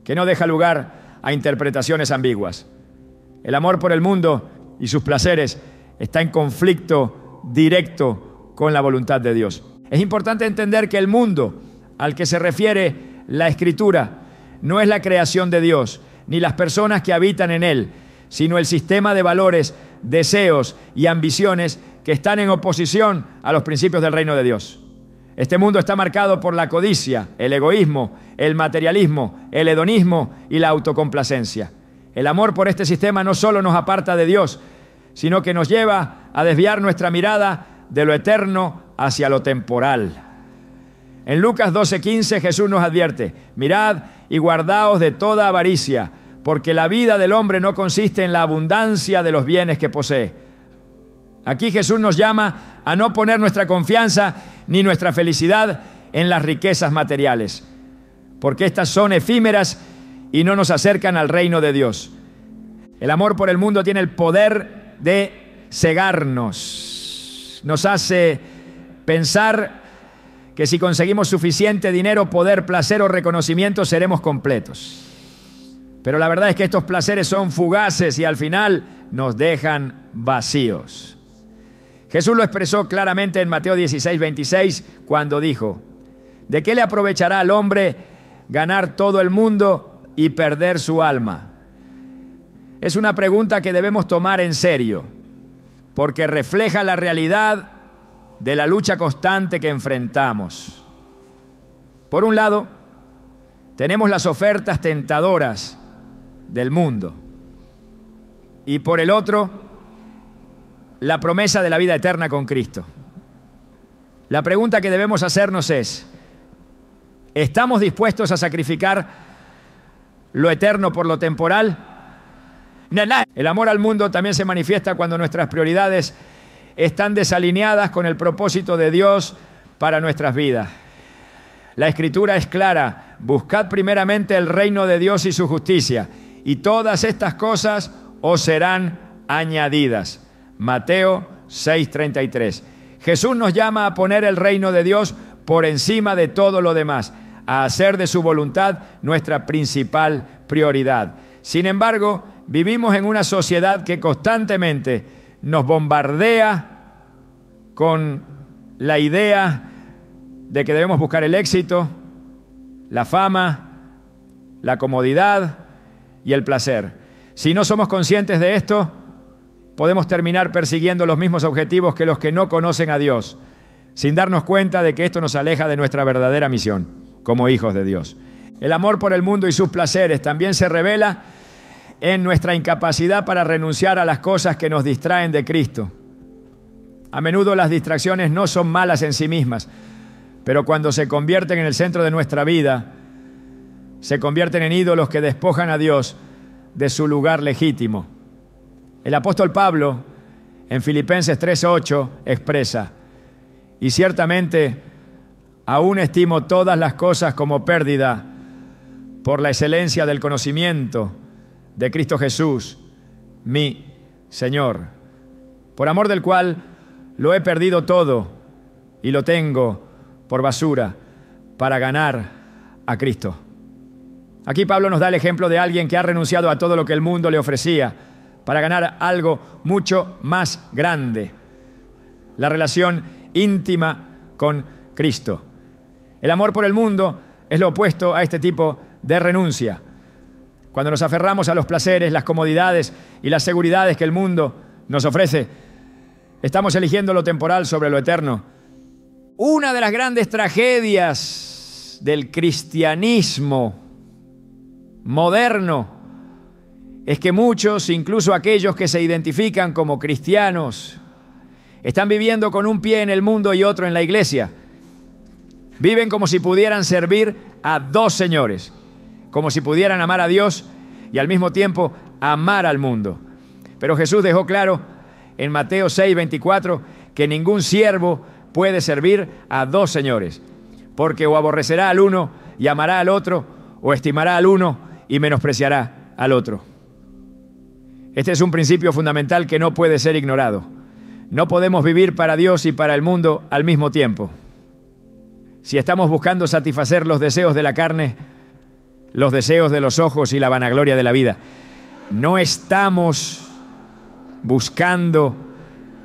que no deja lugar a interpretaciones ambiguas. El amor por el mundo y sus placeres está en conflicto directo con la voluntad de Dios. Es importante entender que el mundo al que se refiere la Escritura no es la creación de Dios, ni las personas que habitan en él, sino el sistema de valores, deseos y ambiciones que están en oposición a los principios del reino de Dios. Este mundo está marcado por la codicia, el egoísmo, el materialismo, el hedonismo y la autocomplacencia. El amor por este sistema no solo nos aparta de Dios, sino que nos lleva a desviar nuestra mirada de lo eterno hacia lo temporal. En Lucas 12:15 Jesús nos advierte: mirad y guardaos de toda avaricia, porque la vida del hombre no consiste en la abundancia de los bienes que posee. Aquí Jesús nos llama a no poner nuestra confianza ni nuestra felicidad en las riquezas materiales, porque estas son efímeras y no nos acercan al reino de Dios. El amor por el mundo tiene el poder de cegarnos. Nos hace pensar que si conseguimos suficiente dinero, poder, placer o reconocimiento, seremos completos. Pero la verdad es que estos placeres son fugaces y al final nos dejan vacíos. Jesús lo expresó claramente en Mateo 16:26 cuando dijo: ¿de qué le aprovechará al hombre ganar todo el mundo y perder su alma? Es una pregunta que debemos tomar en serio, porque refleja la realidad de la lucha constante que enfrentamos. Por un lado, tenemos las ofertas tentadoras del mundo, y por el otro, la promesa de la vida eterna con Cristo. La pregunta que debemos hacernos es: ¿estamos dispuestos a sacrificar lo eterno por lo temporal? El amor al mundo también se manifiesta cuando nuestras prioridades están desalineadas con el propósito de Dios para nuestras vidas. La Escritura es clara: buscad primeramente el reino de Dios y su justicia, y todas estas cosas os serán añadidas. Mateo 6:33. Jesús nos llama a poner el reino de Dios por encima de todo lo demás, a hacer de su voluntad nuestra principal prioridad. Sin embargo, vivimos en una sociedad que constantemente nos bombardea con la idea de que debemos buscar el éxito, la fama, la comodidad y el placer. Si no somos conscientes de esto, podemos terminar persiguiendo los mismos objetivos que los que no conocen a Dios, sin darnos cuenta de que esto nos aleja de nuestra verdadera misión como hijos de Dios. El amor por el mundo y sus placeres también se revela en nuestra incapacidad para renunciar a las cosas que nos distraen de Cristo. A menudo las distracciones no son malas en sí mismas, pero cuando se convierten en el centro de nuestra vida, se convierten en ídolos que despojan a Dios de su lugar legítimo. El apóstol Pablo, en Filipenses 3:8, expresa: y ciertamente aún estimo todas las cosas como pérdida por la excelencia del conocimiento de Cristo Jesús, mi Señor, por amor del cual lo he perdido todo y lo tengo por basura para ganar a Cristo. Aquí Pablo nos da el ejemplo de alguien que ha renunciado a todo lo que el mundo le ofrecía para ganar algo mucho más grande: la relación íntima con Cristo. El amor por el mundo es lo opuesto a este tipo de renuncia. Cuando nos aferramos a los placeres, las comodidades y las seguridades que el mundo nos ofrece, estamos eligiendo lo temporal sobre lo eterno. Una de las grandes tragedias del cristianismo moderno es que muchos, incluso aquellos que se identifican como cristianos, están viviendo con un pie en el mundo y otro en la iglesia. Viven como si pudieran servir a dos señores, como si pudieran amar a Dios y al mismo tiempo amar al mundo. Pero Jesús dejó claro en Mateo 6:24 que ningún siervo puede servir a dos señores, porque o aborrecerá al uno y amará al otro, o estimará al uno y menospreciará al otro. Este es un principio fundamental que no puede ser ignorado. No podemos vivir para Dios y para el mundo al mismo tiempo. Si estamos buscando satisfacer los deseos de la carne, los deseos de los ojos y la vanagloria de la vida, no estamos buscando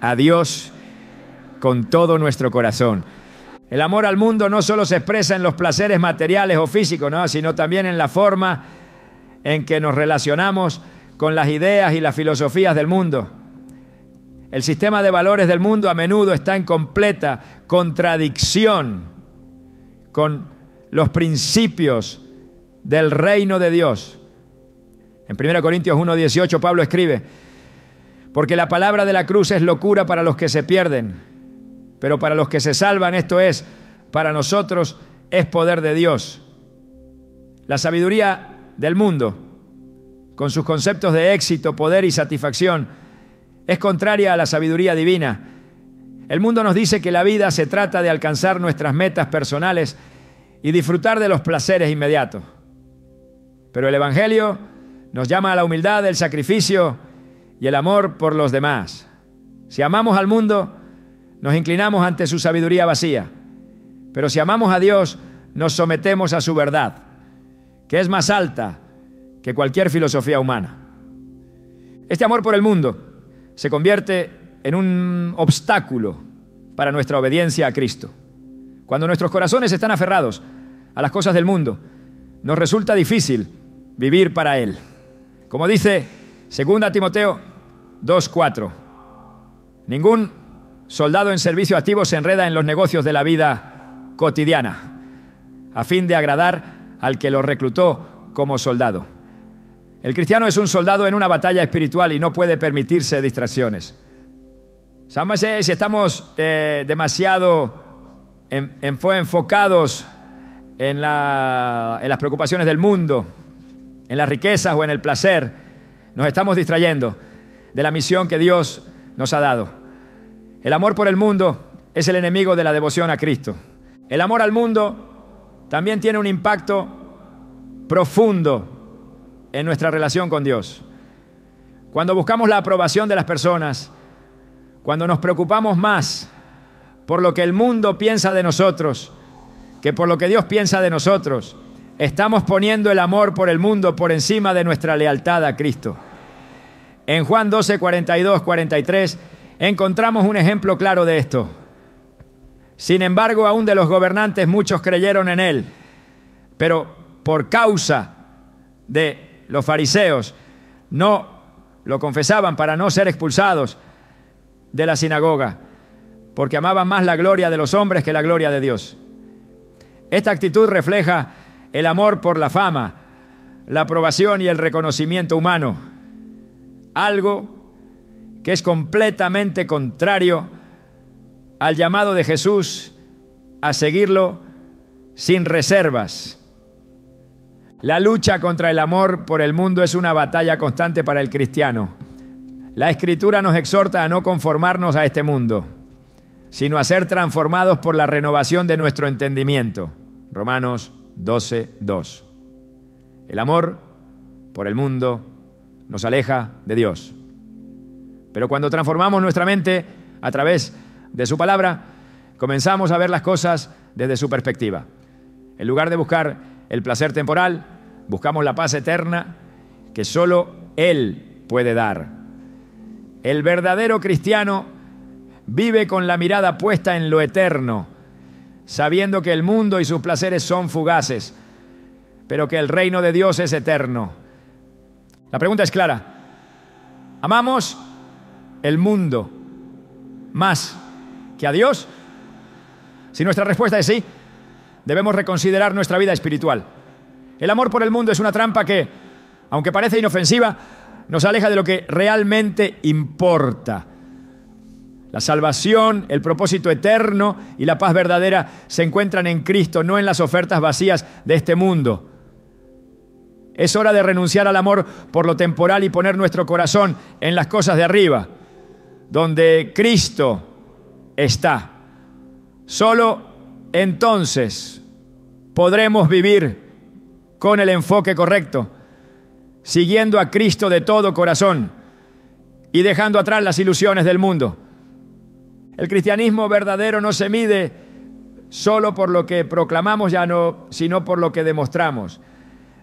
a Dios con todo nuestro corazón. El amor al mundo no solo se expresa en los placeres materiales o físicos, ¿no?, sino también en la forma en que nos relacionamos con las ideas y las filosofías del mundo. El sistema de valores del mundo a menudo está en completa contradicción con los principios del reino de Dios. En 1 Corintios 1:18 Pablo escribe: porque la palabra de la cruz es locura para los que se pierden, pero para los que se salvan, esto es, para nosotros es poder de Dios. La sabiduría del mundo, con sus conceptos de éxito, poder y satisfacción, es contraria a la sabiduría divina. El mundo nos dice que la vida se trata de alcanzar nuestras metas personales y disfrutar de los placeres inmediatos. Pero el Evangelio Nos llama a la humildad, el sacrificio y el amor por los demás. Si amamos al mundo, nos inclinamos ante su sabiduría vacía. Pero si amamos a Dios, nos sometemos a su verdad, que es más alta que cualquier filosofía humana. Este amor por el mundo se convierte en un obstáculo para nuestra obediencia a Cristo. Cuando nuestros corazones están aferrados a las cosas del mundo, nos resulta difícil vivir para Él. Como dice 2 Timoteo 2:4, ningún soldado en servicio activo se enreda en los negocios de la vida cotidiana, a fin de agradar al que lo reclutó como soldado. El cristiano es un soldado en una batalla espiritual y no puede permitirse distracciones. Si estamos demasiado enfocados en las preocupaciones del mundo, en las riquezas o en el placer, nos estamos distrayendo de la misión que Dios nos ha dado. El amor por el mundo es el enemigo de la devoción a Cristo. El amor al mundo también tiene un impacto profundo en nuestra relación con Dios. Cuando buscamos la aprobación de las personas, cuando nos preocupamos más por lo que el mundo piensa de nosotros que por lo que Dios piensa de nosotros, estamos poniendo el amor por el mundo por encima de nuestra lealtad a Cristo. En Juan 12, 42, 43, encontramos un ejemplo claro de esto. Sin embargo, aún de los gobernantes muchos creyeron en Él, pero por causa de los fariseos no lo confesaban para no ser expulsados de la sinagoga, porque amaban más la gloria de los hombres que la gloria de Dios. Esta actitud refleja el amor por la fama, la aprobación y el reconocimiento humano, algo que es completamente contrario al llamado de Jesús a seguirlo sin reservas. La lucha contra el amor por el mundo es una batalla constante para el cristiano. La Escritura nos exhorta a no conformarnos a este mundo, sino a ser transformados por la renovación de nuestro entendimiento. Romanos 12:2. El amor por el mundo nos aleja de Dios. Pero cuando transformamos nuestra mente a través de su palabra, comenzamos a ver las cosas desde su perspectiva. En lugar de buscar el placer temporal, buscamos la paz eterna que solo Él puede dar. El verdadero cristiano vive con la mirada puesta en lo eterno, sabiendo que el mundo y sus placeres son fugaces, pero que el reino de Dios es eterno. La pregunta es clara: ¿amamos el mundo más que a Dios? Si nuestra respuesta es sí, debemos reconsiderar nuestra vida espiritual. El amor por el mundo es una trampa que, aunque parece inofensiva, nos aleja de lo que realmente importa. La salvación, el propósito eterno y la paz verdadera se encuentran en Cristo, no en las ofertas vacías de este mundo. Es hora de renunciar al amor por lo temporal y poner nuestro corazón en las cosas de arriba, donde Cristo está. Solo entonces podremos vivir con el enfoque correcto, siguiendo a Cristo de todo corazón y dejando atrás las ilusiones del mundo. El cristianismo verdadero no se mide solo por lo que proclamamos, sino por lo que demostramos.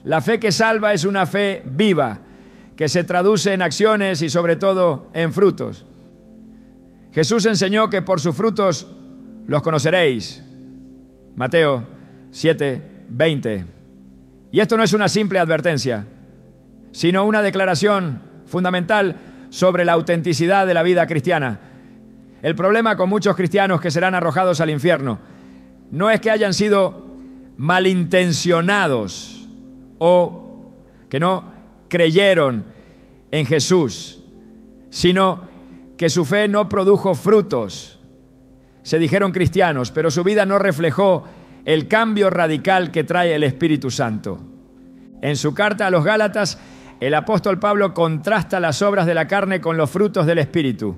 La fe que salva es una fe viva, que se traduce en acciones y sobre todo en frutos. Jesús enseñó que por sus frutos los conoceréis. Mateo 7:20. Y esto no es una simple advertencia, sino una declaración fundamental sobre la autenticidad de la vida cristiana. El problema con muchos cristianos que serán arrojados al infierno no es que hayan sido malintencionados o que no creyeron en Jesús, sino que su fe no produjo frutos. Se dijeron cristianos, pero su vida no reflejó el cambio radical que trae el Espíritu Santo. En su carta a los Gálatas, el apóstol Pablo contrasta las obras de la carne con los frutos del Espíritu.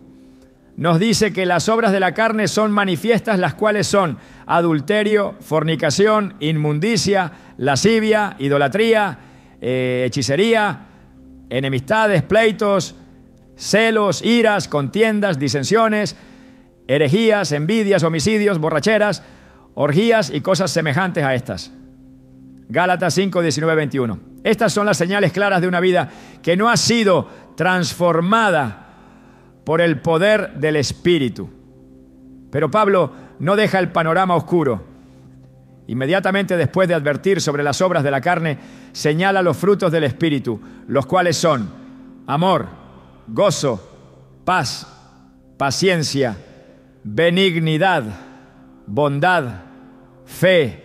Nos dice que las obras de la carne son manifiestas, las cuales son adulterio, fornicación, inmundicia, lascivia, idolatría, hechicería, enemistades, pleitos, celos, iras, contiendas, disensiones, herejías, envidias, homicidios, borracheras, orgías y cosas semejantes a estas. Gálatas 5, 19, 21. Estas son las señales claras de una vida que no ha sido transformada por el poder del Espíritu. Pero Pablo no deja el panorama oscuro. Inmediatamente después de advertir sobre las obras de la carne, señala los frutos del Espíritu, los cuales son amor, gozo, paz, paciencia, benignidad, bondad, fe,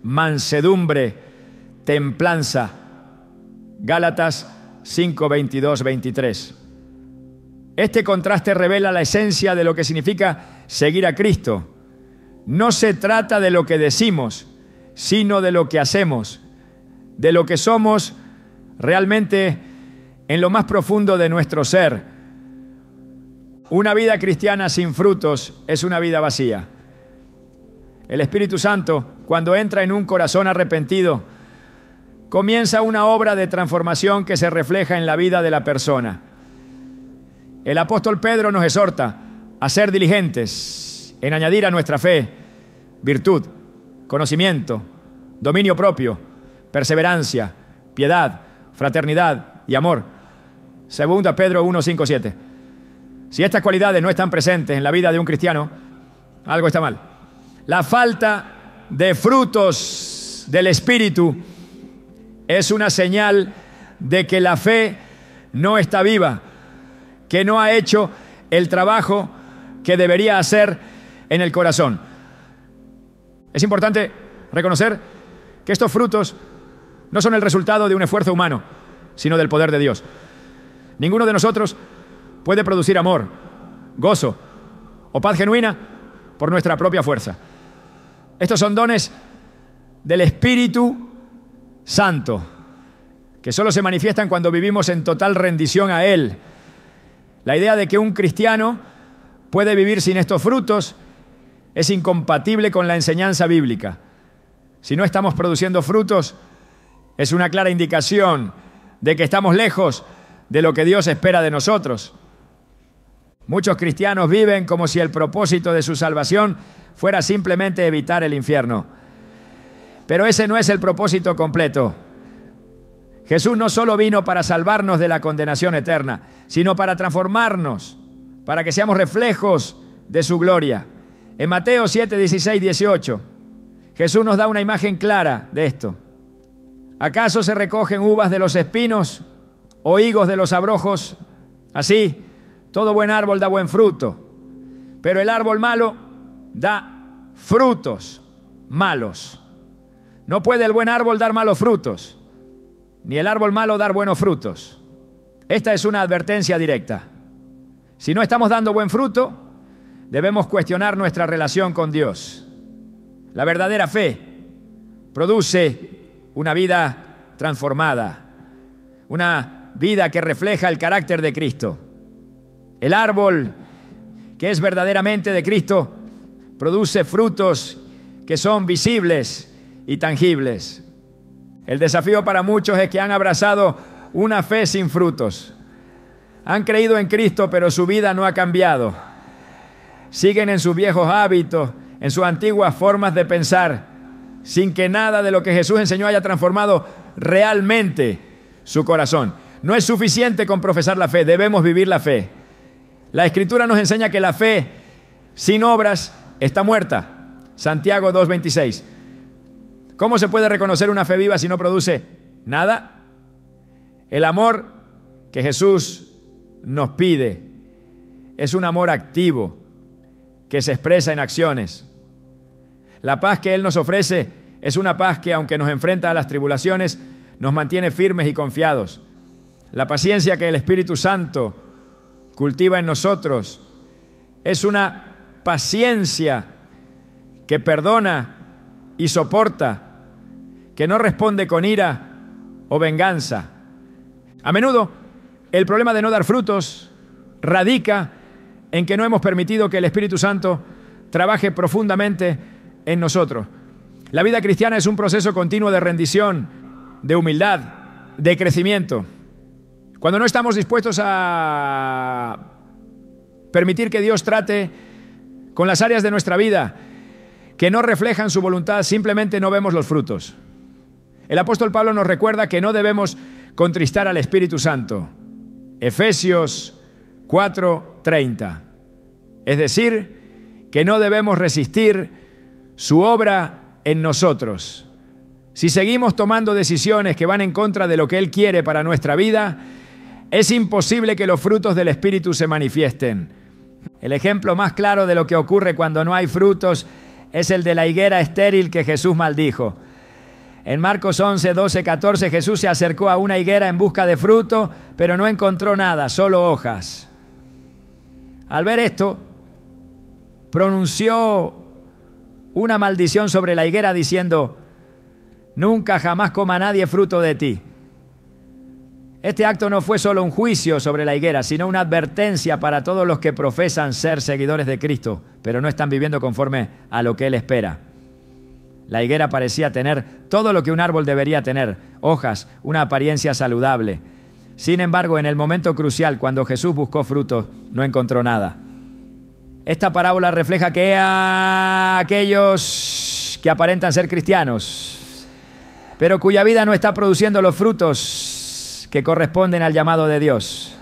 mansedumbre, templanza. Gálatas 5, 22, 23. Este contraste revela la esencia de lo que significa seguir a Cristo. No se trata de lo que decimos, sino de lo que hacemos, de lo que somos realmente en lo más profundo de nuestro ser. Una vida cristiana sin frutos es una vida vacía. El Espíritu Santo, cuando entra en un corazón arrepentido, comienza una obra de transformación que se refleja en la vida de la persona. El apóstol Pedro nos exhorta a ser diligentes en añadir a nuestra fe virtud, conocimiento, dominio propio, perseverancia, piedad, fraternidad y amor. Segunda Pedro 1, 5, 7. Si estas cualidades no están presentes en la vida de un cristiano, algo está mal. La falta de frutos del Espíritu es una señal de que la fe no está viva, que no ha hecho el trabajo que debería hacer en el corazón. Es importante reconocer que estos frutos no son el resultado de un esfuerzo humano, sino del poder de Dios. Ninguno de nosotros puede producir amor, gozo o paz genuina por nuestra propia fuerza. Estos son dones del Espíritu Santo, que solo se manifiestan cuando vivimos en total rendición a Él. La idea de que un cristiano puede vivir sin estos frutos es incompatible con la enseñanza bíblica. Si no estamos produciendo frutos, es una clara indicación de que estamos lejos de lo que Dios espera de nosotros. Muchos cristianos viven como si el propósito de su salvación fuera simplemente evitar el infierno. Pero ese no es el propósito completo. Jesús no solo vino para salvarnos de la condenación eterna, sino para transformarnos, para que seamos reflejos de su gloria. En Mateo 7, 16, 18, Jesús nos da una imagen clara de esto. ¿Acaso se recogen uvas de los espinos o higos de los abrojos? Así, todo buen árbol da buen fruto, pero el árbol malo da frutos malos. No puede el buen árbol dar malos frutos, ni el árbol malo dar buenos frutos. Esta es una advertencia directa. Si no estamos dando buen fruto, debemos cuestionar nuestra relación con Dios. La verdadera fe produce una vida transformada, una vida que refleja el carácter de Cristo. El árbol que es verdaderamente de Cristo produce frutos que son visibles y tangibles. El desafío para muchos es que han abrazado una fe sin frutos. Han creído en Cristo, pero su vida no ha cambiado. Siguen en sus viejos hábitos, en sus antiguas formas de pensar, sin que nada de lo que Jesús enseñó haya transformado realmente su corazón. No es suficiente con profesar la fe, debemos vivir la fe. La Escritura nos enseña que la fe sin obras está muerta. Santiago 2:26. ¿Cómo se puede reconocer una fe viva si no produce nada? El amor que Jesús nos pide es un amor activo que se expresa en acciones. La paz que Él nos ofrece es una paz que, aunque nos enfrenta a las tribulaciones, nos mantiene firmes y confiados. La paciencia que el Espíritu Santo cultiva en nosotros es una paciencia que perdona y soporta, que no responde con ira o venganza. A menudo, el problema de no dar frutos radica en que no hemos permitido que el Espíritu Santo trabaje profundamente en nosotros. La vida cristiana es un proceso continuo de rendición, de humildad, de crecimiento. Cuando no estamos dispuestos a permitir que Dios trate con las áreas de nuestra vida que no reflejan su voluntad, simplemente no vemos los frutos. El apóstol Pablo nos recuerda que no debemos contristar al Espíritu Santo. Efesios 4:30. Es decir, que no debemos resistir su obra en nosotros. Si seguimos tomando decisiones que van en contra de lo que Él quiere para nuestra vida, es imposible que los frutos del Espíritu se manifiesten. El ejemplo más claro de lo que ocurre cuando no hay frutos es el de la higuera estéril que Jesús maldijo. En Marcos 11, 12, 14, Jesús se acercó a una higuera en busca de fruto, pero no encontró nada, solo hojas. Al ver esto, pronunció una maldición sobre la higuera diciendo: nunca jamás coma nadie fruto de ti. Este acto no fue solo un juicio sobre la higuera, sino una advertencia para todos los que profesan ser seguidores de Cristo, pero no están viviendo conforme a lo que Él espera. La higuera parecía tener todo lo que un árbol debería tener: hojas, una apariencia saludable. Sin embargo, en el momento crucial, cuando Jesús buscó frutos, no encontró nada. Esta parábola refleja que aquellos que aparentan ser cristianos, pero cuya vida no está produciendo los frutos que corresponden al llamado de Dios.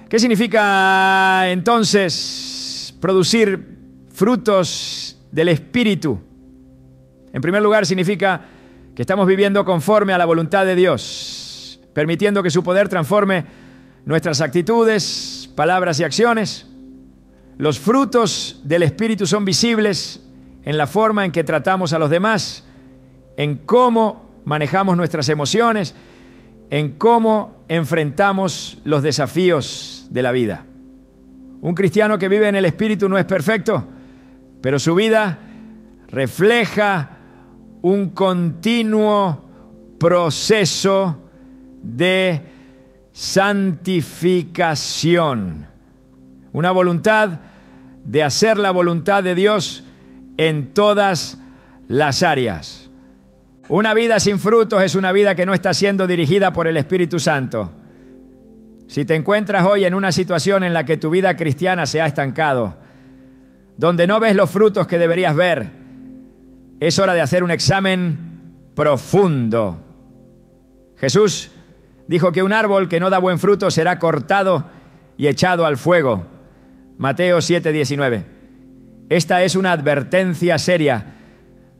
¿Qué significa entonces producir frutos del Espíritu? En primer lugar, significa que estamos viviendo conforme a la voluntad de Dios, permitiendo que su poder transforme nuestras actitudes, palabras y acciones. Los frutos del Espíritu son visibles en la forma en que tratamos a los demás, en cómo manejamos nuestras emociones, en cómo enfrentamos los desafíos de la vida. Un cristiano que vive en el Espíritu no es perfecto, pero su vida refleja un continuo proceso de santificación, una voluntad de hacer la voluntad de Dios en todas las áreas. Una vida sin frutos es una vida que no está siendo dirigida por el Espíritu Santo. Si te encuentras hoy en una situación en la que tu vida cristiana se ha estancado, donde no ves los frutos que deberías ver, es hora de hacer un examen profundo. Jesús dijo que un árbol que no da buen fruto será cortado y echado al fuego. Mateo 7:19. Esta es una advertencia seria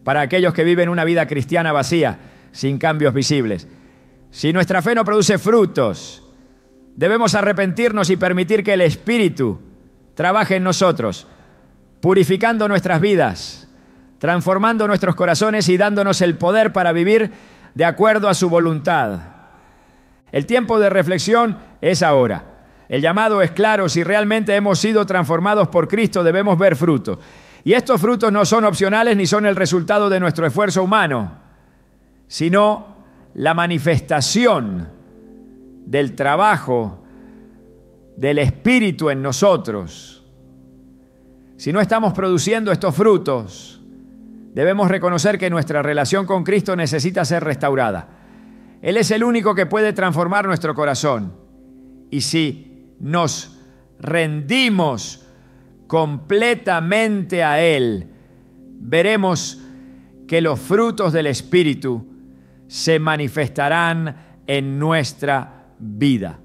para aquellos que viven una vida cristiana vacía, sin cambios visibles. Si nuestra fe no produce frutos, debemos arrepentirnos y permitir que el Espíritu trabaje en nosotros, purificando nuestras vidas, transformando nuestros corazones y dándonos el poder para vivir de acuerdo a su voluntad. El tiempo de reflexión es ahora. El llamado es claro: si realmente hemos sido transformados por Cristo, debemos ver fruto. Y estos frutos no son opcionales ni son el resultado de nuestro esfuerzo humano, sino la manifestación del trabajo del Espíritu en nosotros. Si no estamos produciendo estos frutos, debemos reconocer que nuestra relación con Cristo necesita ser restaurada. Él es el único que puede transformar nuestro corazón. Y si nos rendimos completamente a Él, veremos que los frutos del Espíritu se manifestarán en nuestra vida.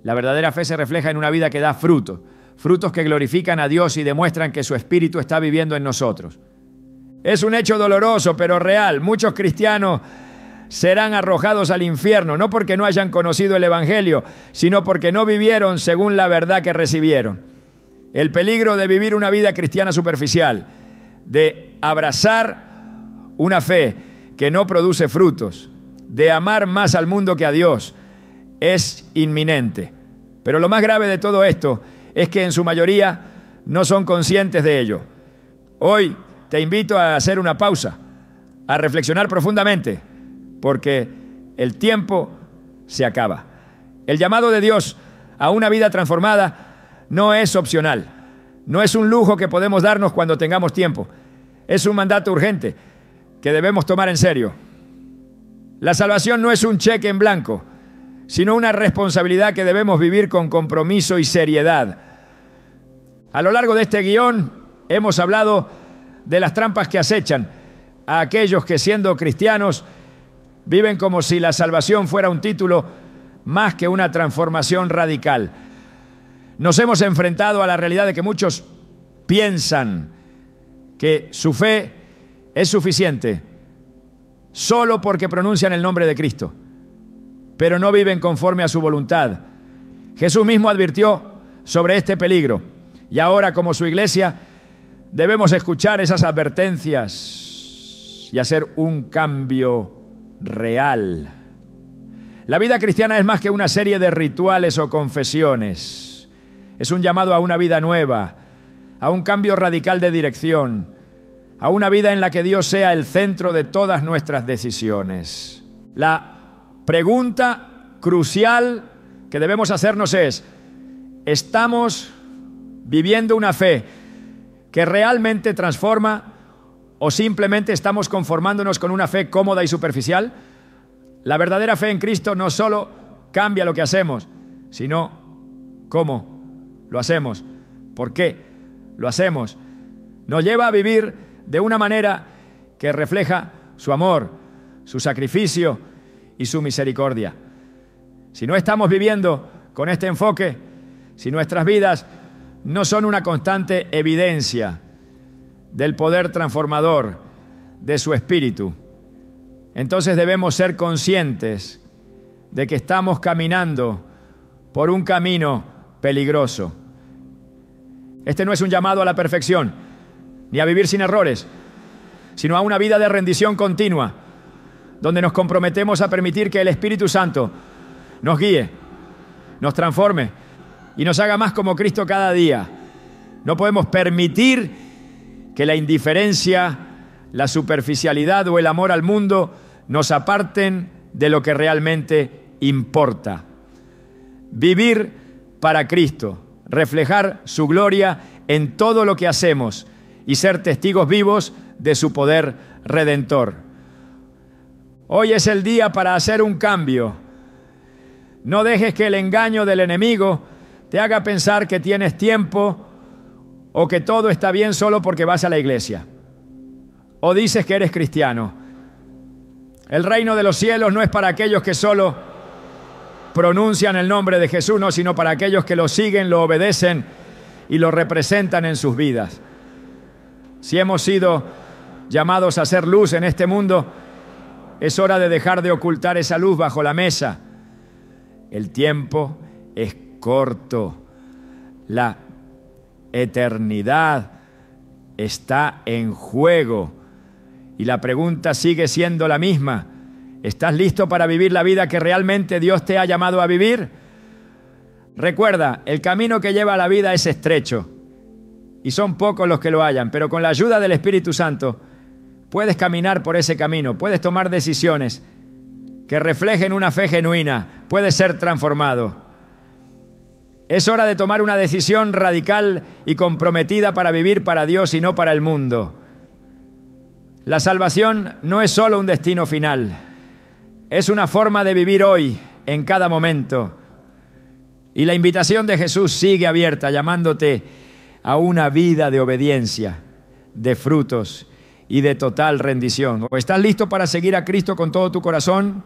La verdadera fe se refleja en una vida que da fruto, frutos que glorifican a Dios y demuestran que su Espíritu está viviendo en nosotros. Es un hecho doloroso, pero real. Muchos cristianos serán arrojados al infierno, no porque no hayan conocido el Evangelio, sino porque no vivieron según la verdad que recibieron. El peligro de vivir una vida cristiana superficial, de abrazar una fe que no produce frutos, de amar más al mundo que a Dios, es inminente. Pero lo más grave de todo esto es que en su mayoría no son conscientes de ello. Hoy te invito a hacer una pausa, a reflexionar profundamente, porque el tiempo se acaba. El llamado de Dios a una vida transformada no es opcional, no es un lujo que podemos darnos cuando tengamos tiempo. Es un mandato urgente que debemos tomar en serio. La salvación no es un cheque en blanco, sino una responsabilidad que debemos vivir con compromiso y seriedad. A lo largo de este guión hemos hablado de las trampas que acechan a aquellos que, siendo cristianos, viven como si la salvación fuera un título más que una transformación radical. Nos hemos enfrentado a la realidad de que muchos piensan que su fe es suficiente solo porque pronuncian el nombre de Cristo, pero no viven conforme a su voluntad. Jesús mismo advirtió sobre este peligro y ahora, como su iglesia, debemos escuchar esas advertencias y hacer un cambio real. La vida cristiana es más que una serie de rituales o confesiones. Es un llamado a una vida nueva, a un cambio radical de dirección, a una vida en la que Dios sea el centro de todas nuestras decisiones. La pregunta crucial que debemos hacernos es: ¿estamos viviendo una fe que realmente transforma o simplemente estamos conformándonos con una fe cómoda y superficial? La verdadera fe en Cristo no solo cambia lo que hacemos, sino cómo lo hacemos, por qué lo hacemos. Nos lleva a vivir de una manera que refleja su amor, su sacrificio y su misericordia. Si no estamos viviendo con este enfoque, si nuestras vidas no son una constante evidencia del poder transformador de su Espíritu, entonces debemos ser conscientes de que estamos caminando por un camino peligroso. Este no es un llamado a la perfección, ni a vivir sin errores, sino a una vida de rendición continua, donde nos comprometemos a permitir que el Espíritu Santo nos guíe, nos transforme y nos haga más como Cristo cada día. No podemos permitir que la indiferencia, la superficialidad o el amor al mundo nos aparten de lo que realmente importa. Vivir para Cristo, reflejar su gloria en todo lo que hacemos y ser testigos vivos de su poder redentor. Hoy es el día para hacer un cambio. No dejes que el engaño del enemigo te haga pensar que tienes tiempo o que todo está bien solo porque vas a la iglesia o dices que eres cristiano. El reino de los cielos no es para aquellos que solo pronuncian el nombre de Jesús, no, sino para aquellos que lo siguen, lo obedecen y lo representan en sus vidas. Si hemos sido llamados a ser luz en este mundo, es hora de dejar de ocultar esa luz bajo la mesa. El tiempo es corto. La eternidad está en juego. Y la pregunta sigue siendo la misma: ¿estás listo para vivir la vida que realmente Dios te ha llamado a vivir? Recuerda, el camino que lleva a la vida es estrecho y son pocos los que lo hallan, pero con la ayuda del Espíritu Santo puedes caminar por ese camino, puedes tomar decisiones que reflejen una fe genuina, puedes ser transformado. Es hora de tomar una decisión radical y comprometida para vivir para Dios y no para el mundo. La salvación no es solo un destino final, es una forma de vivir hoy, en cada momento. Y la invitación de Jesús sigue abierta, llamándote a una vida de obediencia, de frutos y de total rendición. ¿O estás listo para seguir a Cristo con todo tu corazón?